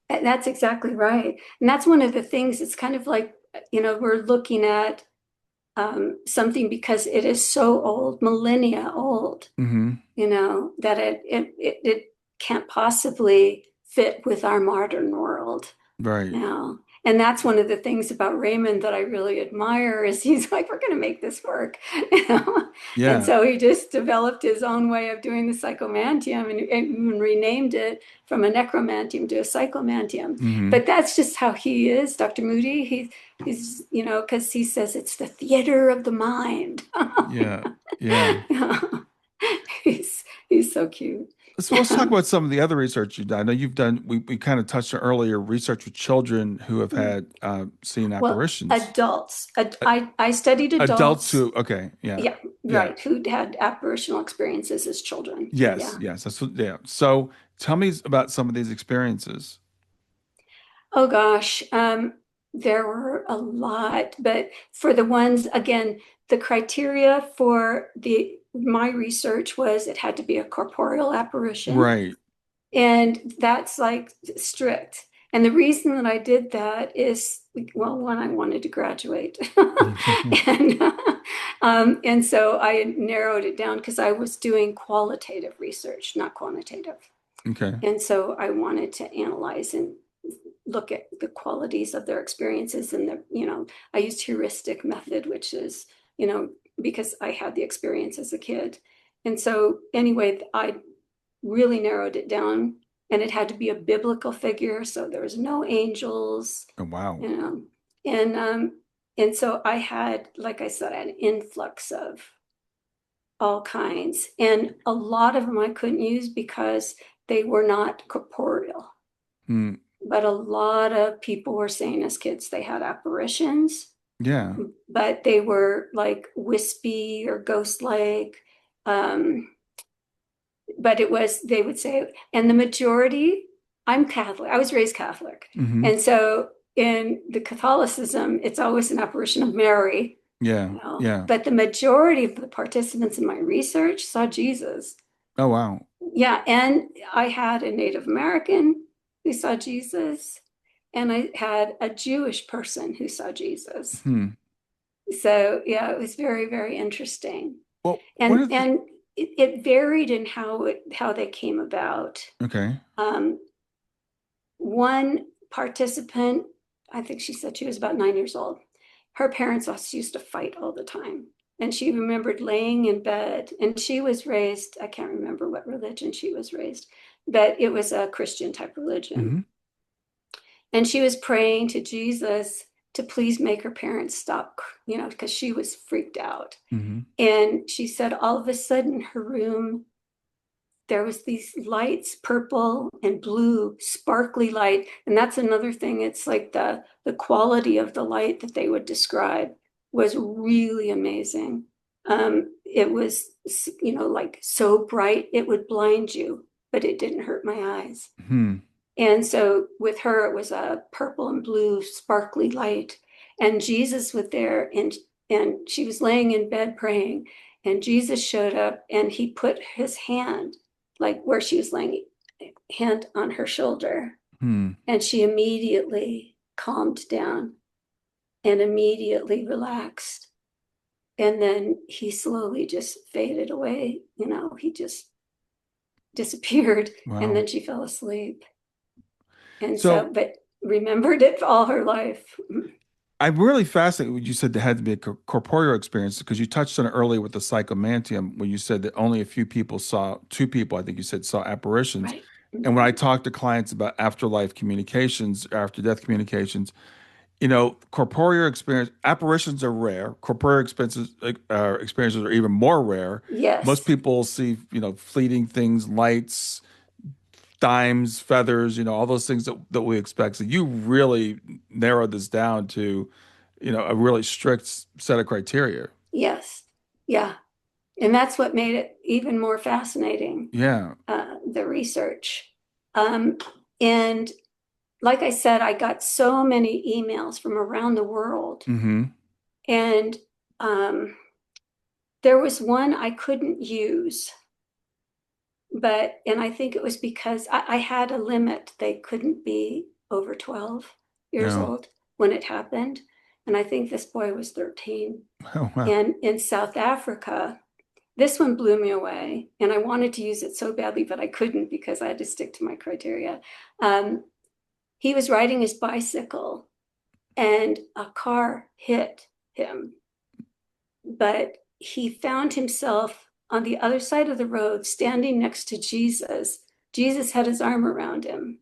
That's exactly right. And that's one of the things, it's kind of like, we're looking at something because it is so old, millennia old, Hmm. that it can't possibly fit with our modern world. Right. Yeah. And that's one of the things about Raymond that I really admire is he's like, we're going to make this work. you know? And Yeah. so he just developed his own way of doing the psychomantium and even renamed it from a necromantium to a psychomantium. Hmm. But that's just how he is, Dr. Moody. He's, because he says it's the theater of the mind. Yeah. Yeah. He's so cute. So let's talk about some of the other research you've done. I know you've done, we kind of touched on earlier, research with children who have had seen Well, apparitions. adults. Uh, I studied Adults adults. who, okay, yeah, Yeah, yeah, right. Who'd had apparitional experiences as children. yes, Yeah. yes. Yeah. So tell me about some of these experiences. Oh gosh. There were a lot, but for the ones, again, the criteria for the my research was it had to be a corporeal apparition. Right. And that's like strict. And the reason that I did that is, well, one, I wanted to graduate. and, and so I narrowed it down because I was doing qualitative research, not quantitative. Okay. And so I wanted to analyze and look at the qualities of their experiences. And I used heuristic method, which is, because I had the experience as a kid. And so anyway, I really narrowed it down, and it had to be a biblical figure, so there was no angels, Oh, wow. you know, and so I had, like I said, an influx of all kinds, and a lot of them I couldn't use because they were not corporeal. Hmm. But a lot of people were saying as kids they had apparitions, Yeah. but they were like wispy or ghost-like. Um, but they would say, and the majority, I'm Catholic, I was raised Catholic. Hmm. And so in the Catholicism, it's always an apparition of Mary, Yeah. Yeah. but the majority of the participants in my research saw Jesus. Oh, wow. Yeah, and I had a Native American who saw Jesus, and I had a Jewish person who saw Jesus. Hmm. So yeah, it was very, very interesting. Well, one And of the, and it varied in how they came about. okay. Um, one participant, I think she said she was about 9 years old. Her parents also used to fight all the time. And she remembered laying in bed, and she was raised, I can't remember what religion she was raised, but it was a Christian type religion. Hmm. And she was praying to Jesus to please make her parents stop, because she was freaked out. Hmm. And she said all of a sudden her room, there was these lights, purple and blue, sparkly light. And that's another thing. It's like the quality of the light that they would describe was really amazing. It was, like so bright it would blind you, but it didn't hurt my eyes. Hmm. And so with her, it was a purple and blue sparkly light. And Jesus was there, and she was laying in bed praying. And Jesus showed up, and he put his hand, like where she was laying, hand on her shoulder. Hmm. And she immediately calmed down and immediately relaxed. And then he slowly just faded away. He just disappeared. And Wow. then she fell asleep. And so, So but remembered it all her life. I'm really fascinated when you said there had to be a corporeal experience because you touched on it earlier with the psychomantium when you said that only a few people saw, two people, I think you said, saw apparitions. Right. And when I Mhm. talk to clients about afterlife communications, after death communications, Corporeal experience, apparitions are rare. Corporeal experiences are even more rare. Most Yes. people see, fleeting things, lights, dimes, feathers, all those things that we expect. So you really narrowed this down to, a really strict set of criteria. Yes. Yeah. And that's what made it even more fascinating, Yeah. the research. Um, and like I said, I got so many emails from around the world. Mm-hmm. And um, there was one I couldn't use, and I think it was because I had a limit. They couldn't be over 12 years No. old when it happened. And I think this boy was 13. Oh, wow. And in South Africa, this one blew me away. And I wanted to use it so badly, but I couldn't because I had to stick to my criteria. Um, he was riding his bicycle and a car hit him, but he found himself on the other side of the road standing next to Jesus. Jesus had his arm around him,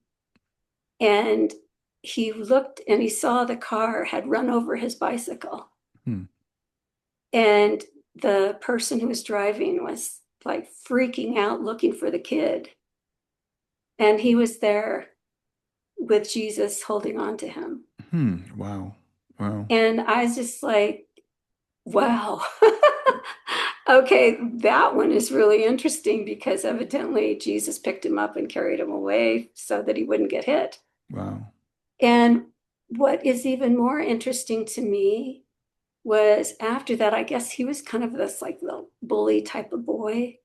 and he looked and he saw the car had run over his bicycle. Hmm. And the person who was driving was like freaking out looking for the kid. And he was there with Jesus holding on to him. Hmm. Wow. Wow. And I was just like, wow. Okay, that one is really interesting because evidently Jesus picked him up and carried him away so that he wouldn't get hit. Wow. And what is even more interesting to me was after that, I guess he was kind of this like the bully type of boy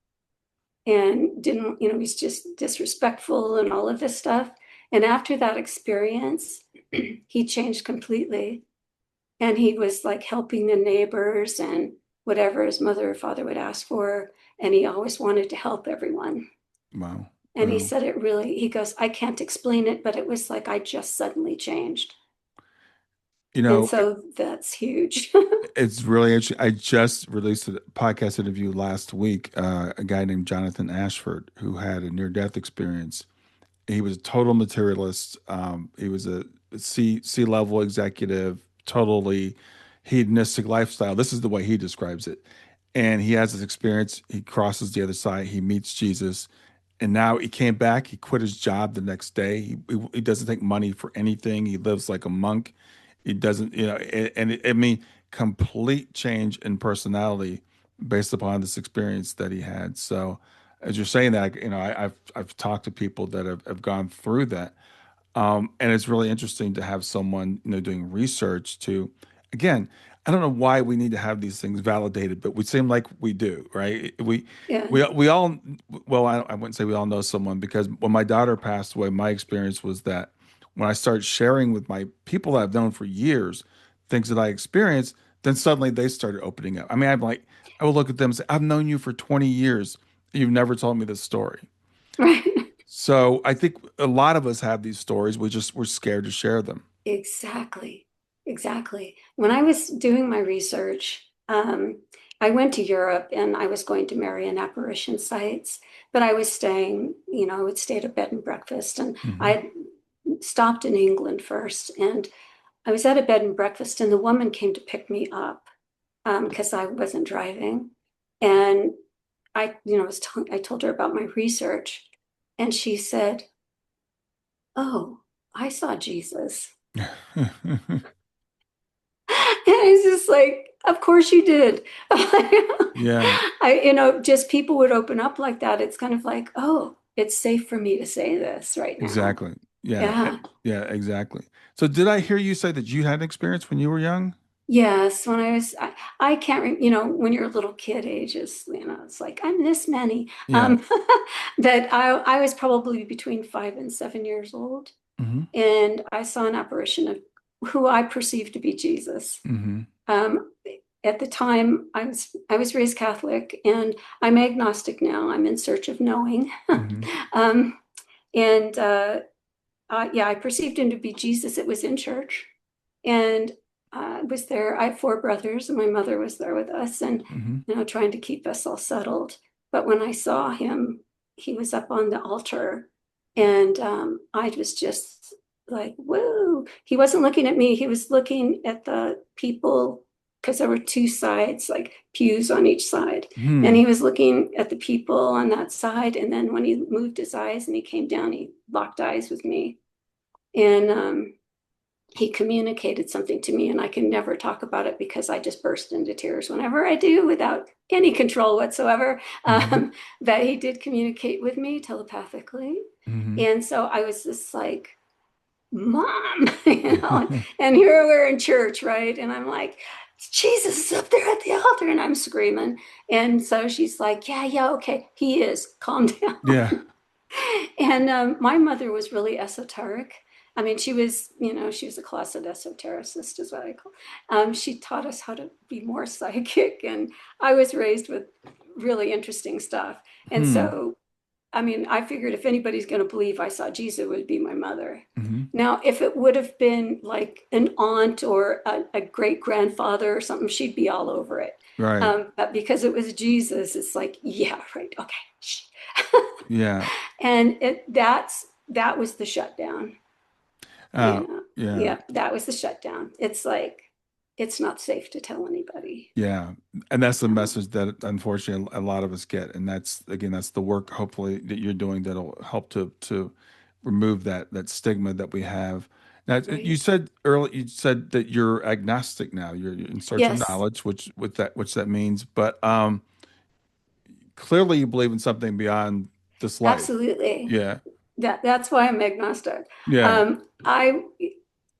and didn't, he's just disrespectful and all of this stuff. And after that experience, he changed completely. And he was like helping the neighbors and whatever his mother or father would ask for. And he always wanted to help everyone. Wow. And he Wow. said it really, he goes, I can't explain it, but it was like I just suddenly changed. You And know, so that's huge. it's really interesting. I just released a podcast interview last week. A guy named Jonathan Ashford who had a near-death experience. He was a total materialist. He was a C level executive, totally hedonistic lifestyle. This is the way he describes it. And he has this experience. He crosses the other side. He meets Jesus, and now he came back. He quit his job the next day. He doesn't take money for anything. He lives like a monk. He doesn't, I mean, complete change in personality based upon this experience that he had. So, as you're saying that, I've talked to people that have gone through that, and it's really interesting to have someone doing research to, again, I don't know why we need to have these things validated, but we seem like we do, right? We Yeah. we all, well, I wouldn't say we all know someone, because when my daughter passed away, my experience was that when I started sharing with my people that I've known for years things that I experienced, then suddenly they started opening up. I mean, I will look at them and say, I've known you for 20 years. You've never told me this story. Right. So I think a lot of us have these stories. We're scared to share them. Exactly. Exactly. When I was doing my research, I went to Europe and I was going to Marian apparition sites, but I was staying, I would stay at a bed and breakfast. And I Hmm. had stopped in England first. And I was at a bed and breakfast, and the woman came to pick me up because I wasn't driving. And I told her about my research, and she said, "Oh, I saw Jesus." And it's just like, of course you did. Yeah, Just people would open up like that. It's kind of like, oh, it's safe for me to say this right now. exactly. Yeah, Yeah. yeah, exactly. So did I hear you say that you had an experience when you were young? Yes, I can't, when you're a little kid ages, it's like, I'm this many. Yeah. That I was probably between 5 and 7 years old. Hmm. And I saw an apparition of who I perceived to be Jesus. Hmm. Um, at the time, I was raised Catholic, and I'm agnostic now. I'm in search of knowing. Hmm. um, and yeah, I perceived him to be Jesus. It was in church, and I was there. I have four brothers, and my mother was there with us, and Hmm. trying to keep us all settled. But when I saw him, he was up on the altar, and I was just like, whoa. He wasn't looking at me. He was looking at the people because there were two sides, like pews on each side. And Hmm. he was looking at the people on that side. And then when he moved his eyes and he came down, he locked eyes with me. And he communicated something to me, and I can never talk about it because I just burst into tears whenever I do without any control whatsoever. Hmm. But he did communicate with me telepathically. Hmm. And so I was just like, Mom, and here we're in church, right? And I'm like, Jesus is up there at the altar, and I'm screaming. And so she's like, yeah, yeah, okay, he is. Calm down. Yeah. And my mother was really esoteric. I mean, she was a closet esotericist, is what I call. She taught us how to be more psychic, and I was raised with really interesting stuff. And Hmm. so, I mean, I figured if anybody's going to believe I saw Jesus, it would be my mother. Hmm. Now, if it would have been like an aunt or a great grandfather or something, she'd be all over it. Right. But because it was Jesus, it's like, yeah, right, okay. Yeah. And that was the shutdown, Uh, yeah. Yeah, that was the shutdown. It's like it's not safe to tell anybody. Yeah. And that's the Um, message that unfortunately a lot of us get. And that's again, that's the work hopefully that you're doing that'll help to remove that stigma that we have. Now, right. you said that you're agnostic now. You're in search of Yes, knowledge, which that means. But clearly you believe in something beyond this life. absolutely. Yeah. That's why I'm agnostic. Yeah. Um, I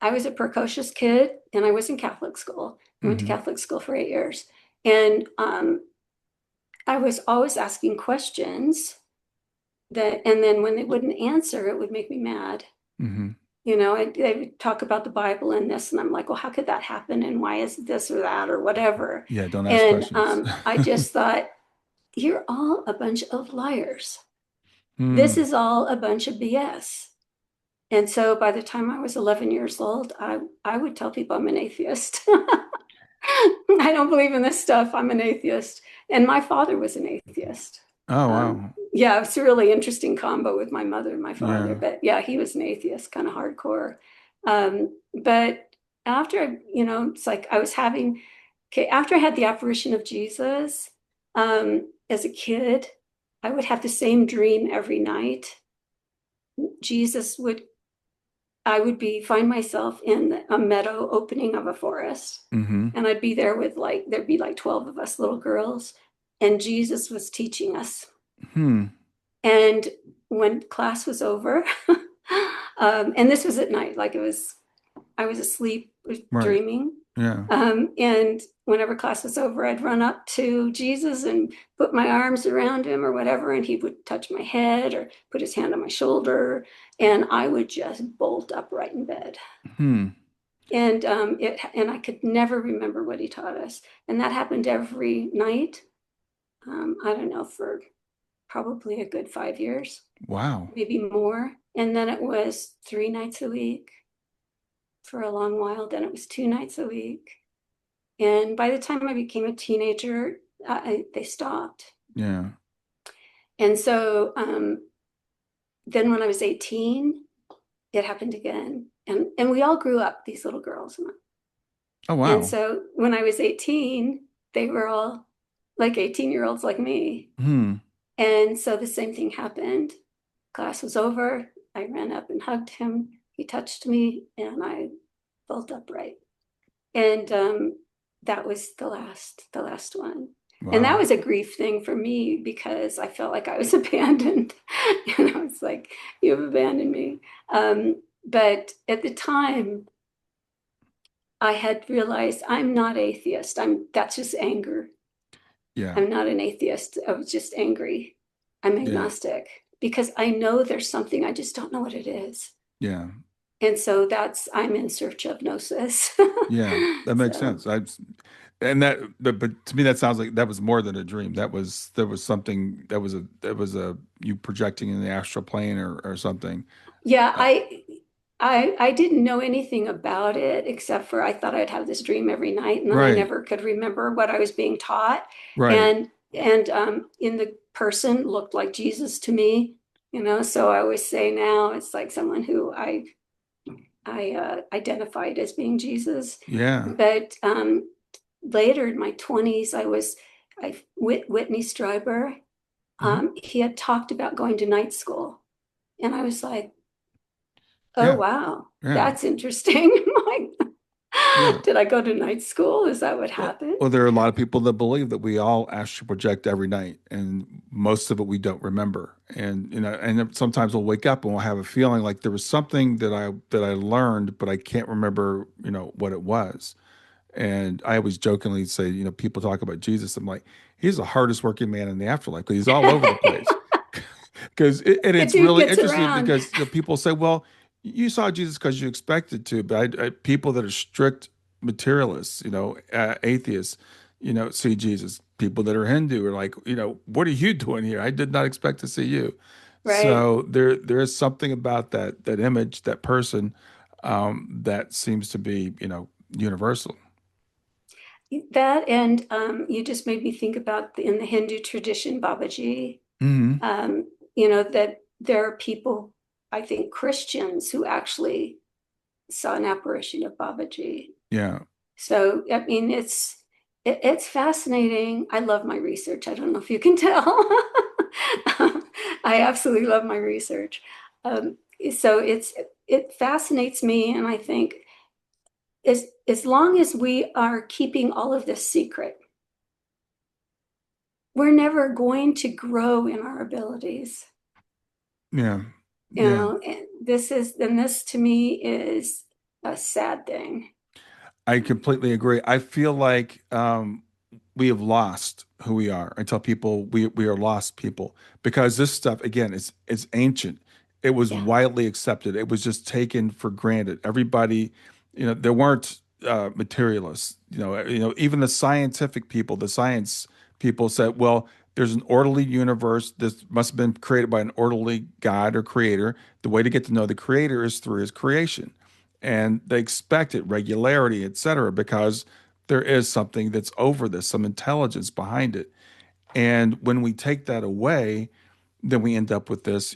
I was a precocious kid, and I was in Catholic school. I went to Hmm. Catholic school for 8 years, and I was always asking questions and then when they wouldn't answer, it would make me mad. Hmm. They would talk about the Bible and this, and I'm like, well, how could that happen? And why is this or that or whatever? Yeah. Don't ask And questions. I just thought, you're all a bunch of liars. This Hmm. is all a bunch of BS. And so by the time I was 11 years old, I would tell people I'm an atheist. I don't believe in this stuff. I'm an atheist. And my father was an atheist. Oh, Um, wow. yeah, it's a really interesting combo with my mother and my father. Yeah. But yeah, he was an atheist, kind of hardcore. But after, it's like I was having, okay, after I had the apparition of Jesus as a kid, I would have the same dream every night. Jesus would, I would find myself in a meadow opening of a forest. Hmm. And I'd be there with there'd be like 12 of us little girls. And Jesus was teaching us. Hmm. And when class was over, and this was at night, I was asleep, was Right. dreaming. Yeah. And whenever class was over, I'd run up to Jesus and put my arms around him or whatever, and he would touch my head or put his hand on my shoulder, and I would just bolt upright in bed. Hmm. And I could never remember what he taught us, and that happened every night. I don't know, for probably a good 5 years, Wow. maybe more. And then it was 3 nights a week for a long while. Then it was 2 nights a week. And by the time I became a teenager, they stopped. Yeah. And so then when I was 18, it happened again. And we all grew up, these little girls. Oh, And wow. so when I was 18, they were all like 18-year-olds like me. Hmm. And so the same thing happened. Class was over. I ran up and hugged him. He touched me, and I felt upright. And that was the last one. And that Wow. was a grief thing for me because I felt like I was abandoned. And I was like, you have abandoned me. But at the time, I had realized I'm not atheist. That's just anger. Yeah. I'm not an atheist. I was just angry. I'm Yeah. agnostic because I know there's something, I just don't know what it is. Yeah. And so I'm in search of gnosis. Yeah. That makes So sense. But to me, that sounds like that was more than a dream. There was something that was a you projecting in the astral plane or something. yeah, Uh, I didn't know anything about it except for I thought I'd have this dream every night, and then I right. never could remember what I was being taught. Right. And in the person looked like Jesus to me, so I always say now it's like someone who identified as being Jesus. Yeah. But later in my 20s, Whitney Strieber, Hmm. he had talked about going to night school. And I was like, oh, Yeah. wow, Yeah. that's interesting. Like, Yeah. did I go to night school? Is that what Well, happened? well, there are a lot of people that believe that we all astral project every night, and most of it we don't remember. And and sometimes we'll wake up and we'll have a feeling like there was something that I learned, but I can't remember, what it was. And I always jokingly say, people talk about Jesus. I'm like, he's the hardest working man in the afterlife because he's all over the place. Because and The it's dude really gets interesting around. because people say, well, you saw Jesus because you expected to, but people that are strict materialists, atheists, see Jesus. People that are Hindu are like, what are you doing here? I did not expect to see you. Right. So there is something about that image, that person, that seems to be, universal. That and you just made me think about in the Hindu tradition, Babaji, Hmm. um, that there are people, I think Christians, who actually saw an apparition of Babaji. Yeah. So, I mean, it's fascinating. I love my research. I don't know if you can tell. I absolutely love my research. Um, so it fascinates me, and I think as long as we are keeping all of this secret, we're never going to grow in our abilities. Yeah. You Yeah. know, and this to me is a sad thing. I completely agree. I feel like we have lost who we are. I tell people we are lost people because this stuff again is ancient. It was Yeah, widely accepted. It was just taken for granted. Everybody, there weren't materialists. Even the scientific people, the science people said, well, there's an orderly universe. This must have been created by an orderly God or creator. The way to get to know the creator is through his creation, and they expect it, regularity, et cetera, because there is something that's over this, some intelligence behind it. And when we take that away, then we end up with this,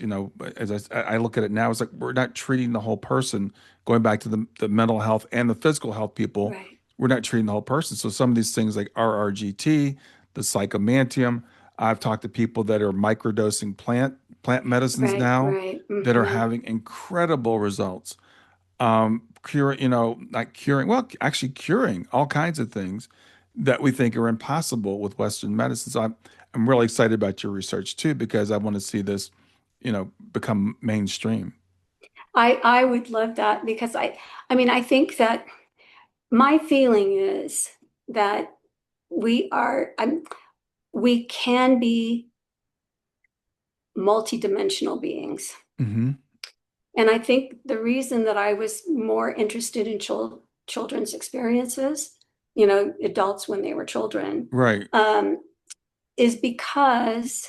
as I look at it now, it's like we're not treating the whole person, going back to the mental health and the physical health people, right, we're not treating the whole person. So some of these things like RRGT, the Psychomanteum, I've talked to people that are microdosing plant medicines now right. that are having incredible results, curing, not curing, well, actually curing all kinds of things that we think are impossible with Western medicine. So I'm really excited about your research too, because I want to see this, become mainstream. I would love that because I mean I think that my feeling is that we can be multidimensional beings. Hmm. And I think the reason that I was more interested in children's experiences, adults when they were children, Right. um, is because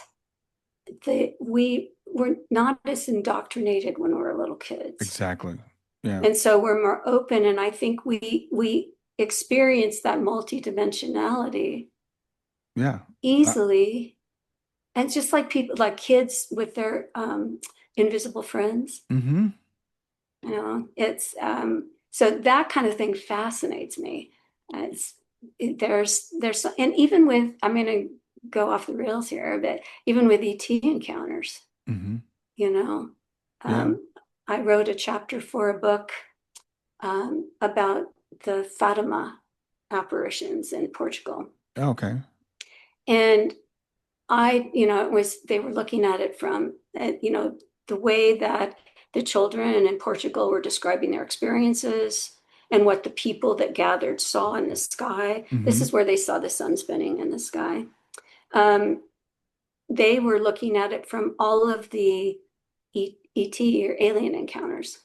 we were not as indoctrinated when we were little kids. Exactly. Yeah. And so we're more open. And I think we experience that multidimensionality Yeah. Uh, easily. And it's just like people, like kids with their invisible friends, hmm. it's so that kind of thing fascinates me. It's and even with, I'm going to go off the rails here, but even with ET encounters, Hmm. you know, Yeah. um, I wrote a chapter for a book about the Fatima apparitions in Portugal. Okay. And they were looking at it from, the way that the children in Portugal were describing their experiences and what the people that gathered saw in the sky. This Hmm. is where they saw the sun spinning in the sky. Um, they were looking at it from all of the ET or alien encounters.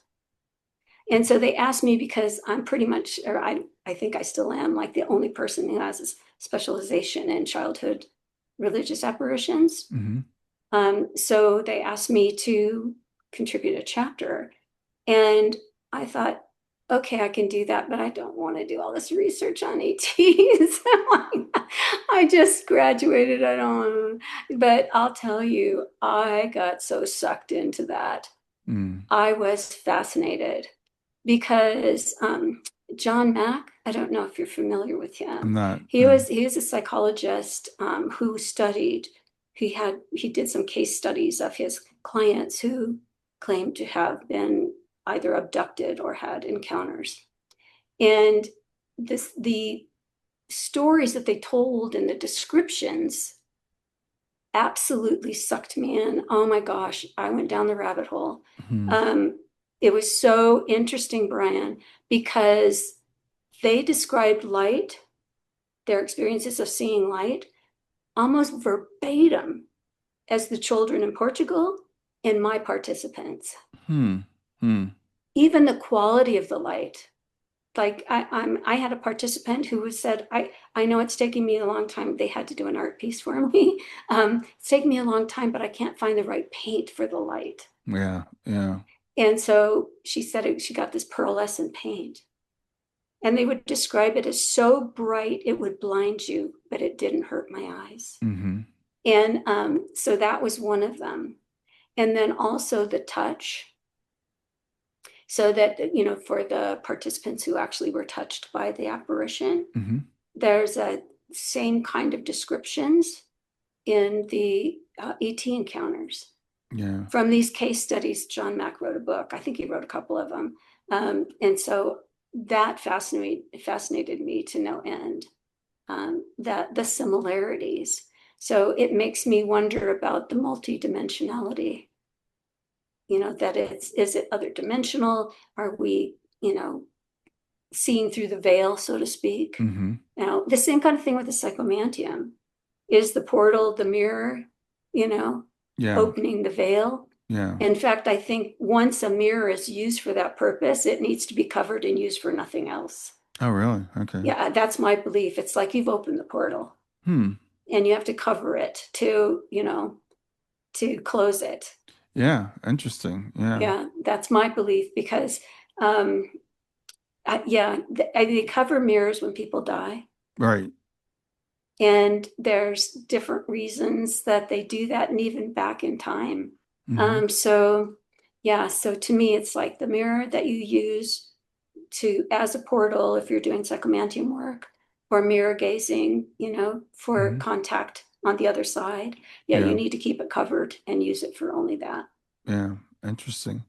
And so they asked me because I'm pretty much, or I think I still am, like the only person who has this specialization in childhood religious apparitions. Hmm. So they asked me to contribute a chapter. And I thought, okay, I can do that, but I don't want to do all this research on ETs. I just graduated. I don't, but I'll tell you, I got so sucked into that. Mm. I was fascinated. because John Mack, I don't know if you're familiar with I'm him. not. He was a psychologist who studied. He did some case studies of his clients who claimed to have been either abducted or had encounters. And the stories that they told and the descriptions absolutely sucked me in. Oh my gosh, I went down the rabbit hole. Hmm. Um, it was so interesting, Brian, because they described light, their experiences of seeing light, almost verbatim as the children in Portugal and my participants. Hmm. Hmm. Even the quality of the light. Like I had a participant who said, I know it's taking me a long time. They had to do an art piece for me. It's taking me a long time, but I can't find the right paint for the light. Yeah. Yeah. And so she said she got this pearlescent paint. And they would describe it as so bright it would blind you, but it didn't hurt my eyes. Hmm. And so that was one of them. And then also the touch. So that, for the participants who actually were touched by the apparition, Hmm. there's a same kind of descriptions in the ET encounters. Yeah. From these case studies, John Mack wrote a book. I think he wrote a couple of them. And so that fascinated me to no end, that the similarities. So it makes me wonder about the multidimensionality, that is it other dimensional? Are we, seeing through the veil, so to speak? Hmm. Now, the same kind of thing with the Psychomanteum. Is the portal the mirror, you know, Yeah. opening the veil? Yeah. In fact, I think once a mirror is used for that purpose, it needs to be covered and used for nothing else. Oh, really? Okay. Yeah, that's my belief. It's like you've opened the portal Hmm. and you have to cover it to close it. Yeah. Interesting. Yeah. Yeah, that's my belief because, um, yeah, they cover mirrors when people die. Right. And there's different reasons that they do that, and even back in time. Hmm. So yeah, so to me, it's like the mirror that you use to as a portal if you're doing psychomantium work, or mirror gazing, for Hmm. contact on the other side. Yeah, you Yeah. need to keep it covered and use it for only that. Yeah. Interesting.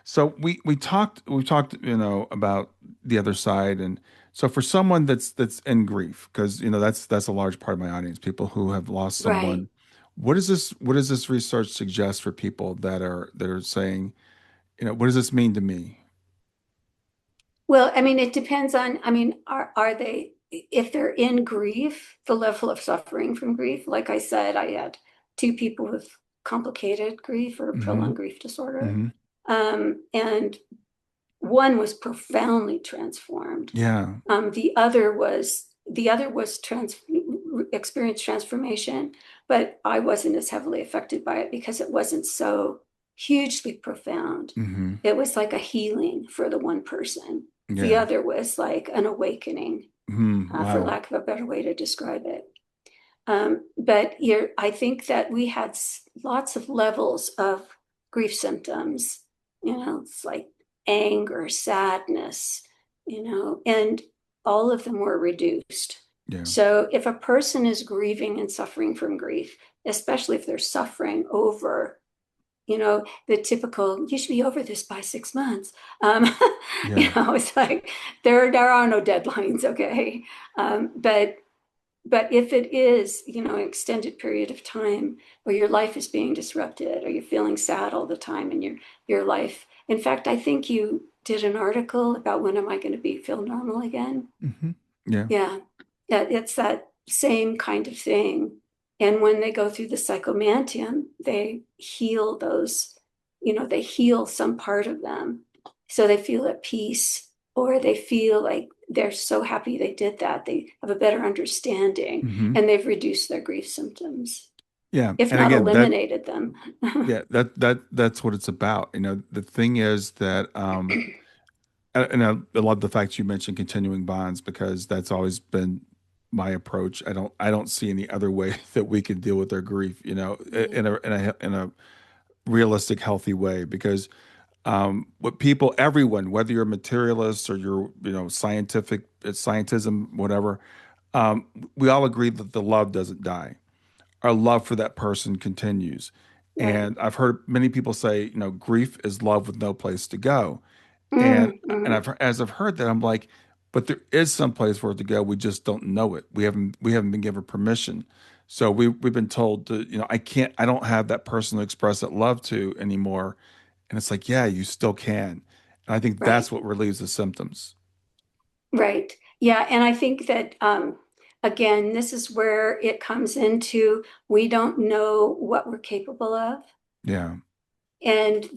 So we talked about the other side, and so for someone that's in grief, because that's a large part of my audience, people who have lost Right. someone. What does this research suggest for people that are saying, what does this mean to me? Well, I mean, it depends on, I mean, are they, if they're in grief, the level of suffering from grief, like I said, I had two people with complicated grief or Hmm. prolonged grief disorder. Hmm. And one was profoundly transformed. Yeah. The other was experienced transformation, but I wasn't as heavily affected by it because it wasn't so hugely profound. Hmm. It was like a healing for the one person. The Yeah. other was like an awakening, for Wow. lack of a better way to describe it. But I think that we had lots of levels of grief symptoms. It's like anger, sadness, and all of them were reduced. Yeah. So if a person is grieving and suffering from grief, especially if they're suffering over, the typical, you should be over this by 6 months. Um, Yeah. it's like there are no deadlines, okay? But if it is, an extended period of time where your life is being disrupted or you're feeling sad all the time in your life. In fact, I think you did an article about when am I going to feel normal again? Hmm. Yeah. Yeah. Yeah, it's that same kind of thing. And when they go through the psychomantium, they heal they heal some part of them. So they feel at peace, or they feel like they're so happy they did that. They have a better understanding Hmm. and they've reduced their grief symptoms, Yeah. if And not again, eliminated them. yeah, that's what it's about. The thing is that, and I love the fact you mentioned continuing bonds, because that's always been my approach. I don't see any other way that we can deal with our grief, Yeah. in a realistic, healthy way, because What people, everyone, whether you're a materialist or you're, scientific, it's scientism, whatever, um, we all agree that the love doesn't die. Our love for that person continues. Right. And I've heard many people say, grief is love with no place to go. And and Mm-hmm. as I've heard that, I'm like, but there is some place for it to go. We just don't know it. We haven't been given permission. So we've been told to, I don't have that person to express that love to anymore. And it's like, yeah, you still can. And I think Right. that's what relieves the symptoms. Right. Yeah. And I think that, again, this is where it comes into we don't know what we're capable of. Yeah. And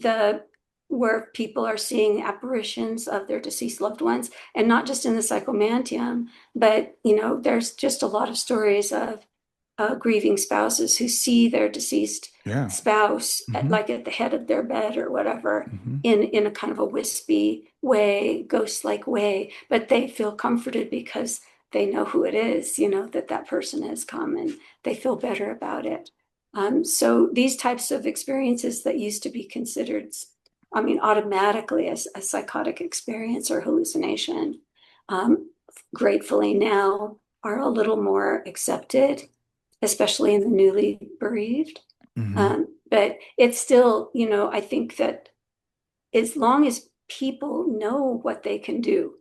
where people are seeing apparitions of their deceased loved ones, and not just in the Psychomanteum, but there's just a lot of stories of grieving spouses who see their deceased Yeah. spouse Hmm. like at the head of their bed or whatever, Hmm. in a kind of a wispy way, ghost-like way, but they feel comforted because they know who it is, that person has come, and they feel better about it. So these types of experiences that used to be considered, I mean, automatically as a psychotic experience or hallucination, um, gratefully now are a little more accepted, especially in the newly bereaved. Hmm. But it's still, I think that as long as people know what they can do,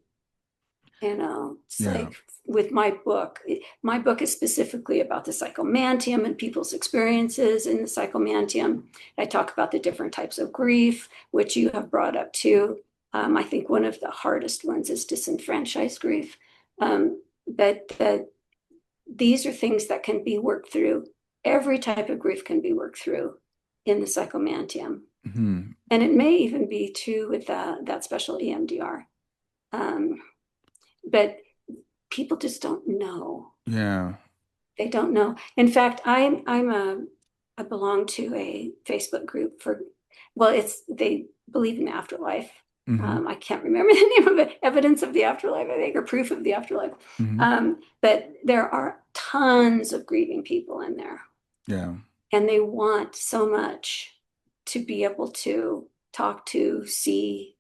it's Yeah. like with my book is specifically about the psychomantium and people's experiences in the psychomantium. I talk about the different types of grief, which you have brought up too. I think one of the hardest ones is disenfranchised grief. But these are things that can be worked through. Every type of grief can be worked through in the psychomantium. Hmm. And it may even be true with that special EMDR. Um, but people just don't know. Yeah. They don't know. In fact, I belong to a Facebook group for, well, they believe in the afterlife. Hmm. I can't remember the name of it, evidence of the afterlife, I think, or proof of the afterlife. Hmm. But there are tons of grieving people in there, Yeah. and they want so much to be able to talk to, see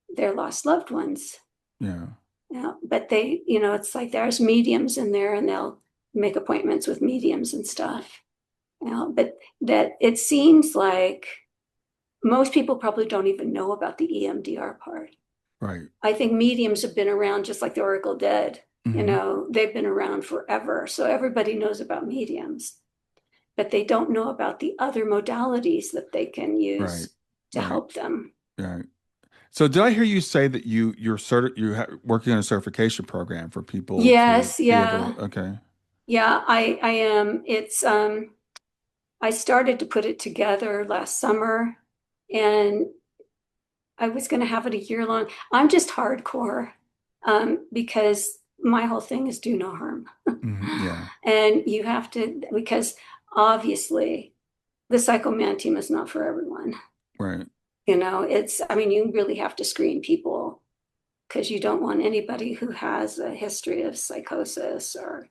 their lost loved ones. Yeah. Yeah, but it's like there's mediums in there, and they'll make appointments with mediums and stuff. But that it seems like most people probably don't even know about the EMDR part. Right. I think mediums have been around just like the Oracle Dead. Hmm. They've been around forever. So everybody knows about mediums, but they don't know about the other modalities that they can Right. use to Right. help them. Right. So did I hear you say that working on a certification program for people to Yes, be able yeah. to, okay. Yeah, I am. I started to put it together last summer, and I was going to have it a year long. I'm just hardcore, because my whole thing is do no harm. Hmm. Yeah. And you have to, because obviously the psychomantium is not for everyone. Right. I mean, you really have to screen people because you don't want anybody who has a history of psychosis, or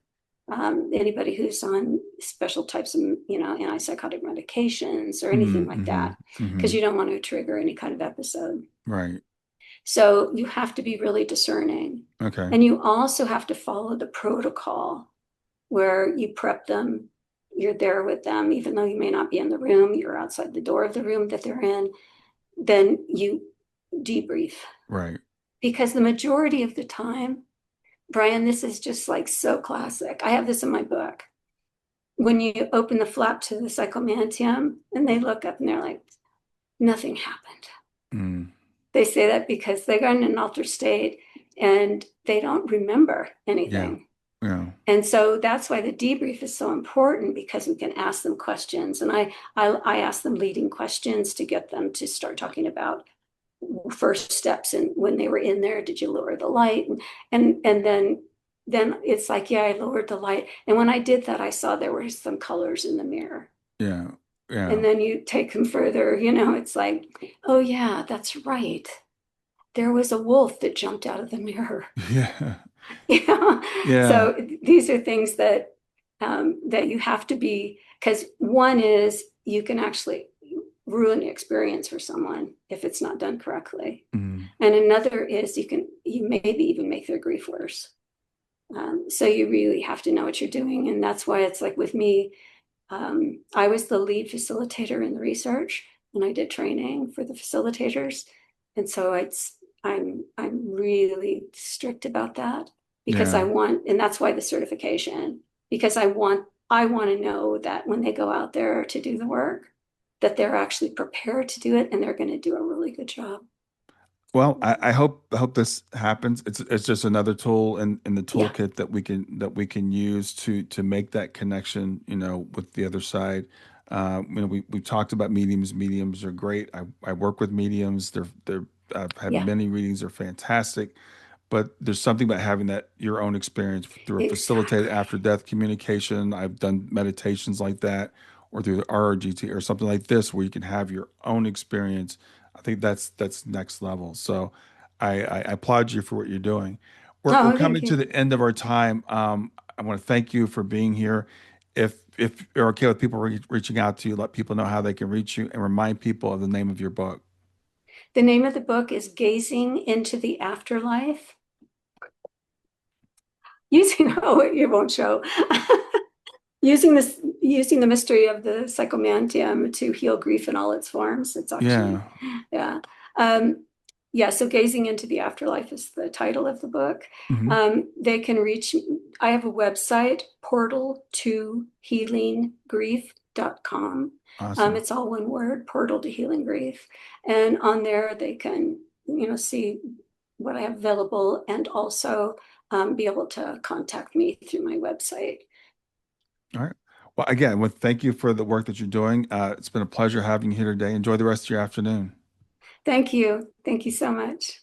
anybody who's on special types of, antipsychotic medications or anything Hmm. like Hmm. that, because Hmm. you don't want to trigger any kind of episode. Right. So you have to be really discerning. Okay. And you also have to follow the protocol where you prep them. You're there with them, even though you may not be in the room, you're outside the door of the room that they're in. Then you debrief. Right. Because the majority of the time, Brian, this is just like so classic. I have this in my book. When you open the flap to the psychomantium and they look up and they're like, nothing happened. Mm. They say that because they got in an altered state and they don't remember Yeah. anything. Yeah. And so that's why the debrief is so important, because we can ask them questions. And I ask them leading questions to get them to start talking about first steps. And when they were in there, did you lower the light? And then it's like, yeah, I lowered the light. And when I did that, I saw there were some colors in the mirror. Yeah. Yeah. And then you take them further, it's like, oh yeah, that's right. There was a wolf that jumped out of the mirror. Yeah. You know? Yeah. So these are things that you have to be, because one is you can actually ruin the experience for someone if it's not done correctly. Mm. And another is you maybe even make their grief worse. So you really have to know what you're doing. And that's why it's like with me, I was the lead facilitator in the research, and I did training for the facilitators. And so I'm really strict about that because Yeah. and that's why the certification, because I want to know that when they go out there to do the work, that they're actually prepared to do it and they're going to do a really good job. Well, I hope this happens. It's just another tool in the Yeah, toolkit that we can use to make that connection, with the other side. We talked about mediums. Mediums are great. I work with mediums. I've had yeah, many readings. They're fantastic. But there's something about having that your own experience through a facilitated exactly. after death communication. I've done meditations like that, or through the RRGT or something like this, where you can have your own experience. I think that's next level. So I applaud you for what you're doing. We're Oh, thank coming to you. the end of our time. I want to thank you for being here. If you're okay with people reaching out to you, let people know how they can reach you and remind people of the name of your book. The name of the book is Gazing into the Afterlife. Using, oh, it won't show. Using the mystery of the Psychomanteum to heal grief in all its forms. It's actually, Yeah. yeah. Yeah, so Gazing into the Afterlife is the title of the book. Hmm. They can reach, I have a website, portal to healinggrief.com. Awesome. It's all one word, portal to healing grief. And on there they can, see what I have available and also be able to contact me through my website. All right. Well, again, thank you for the work that you're doing. It's been a pleasure having you here today. Enjoy the rest of your afternoon. Thank you. Thank you so much.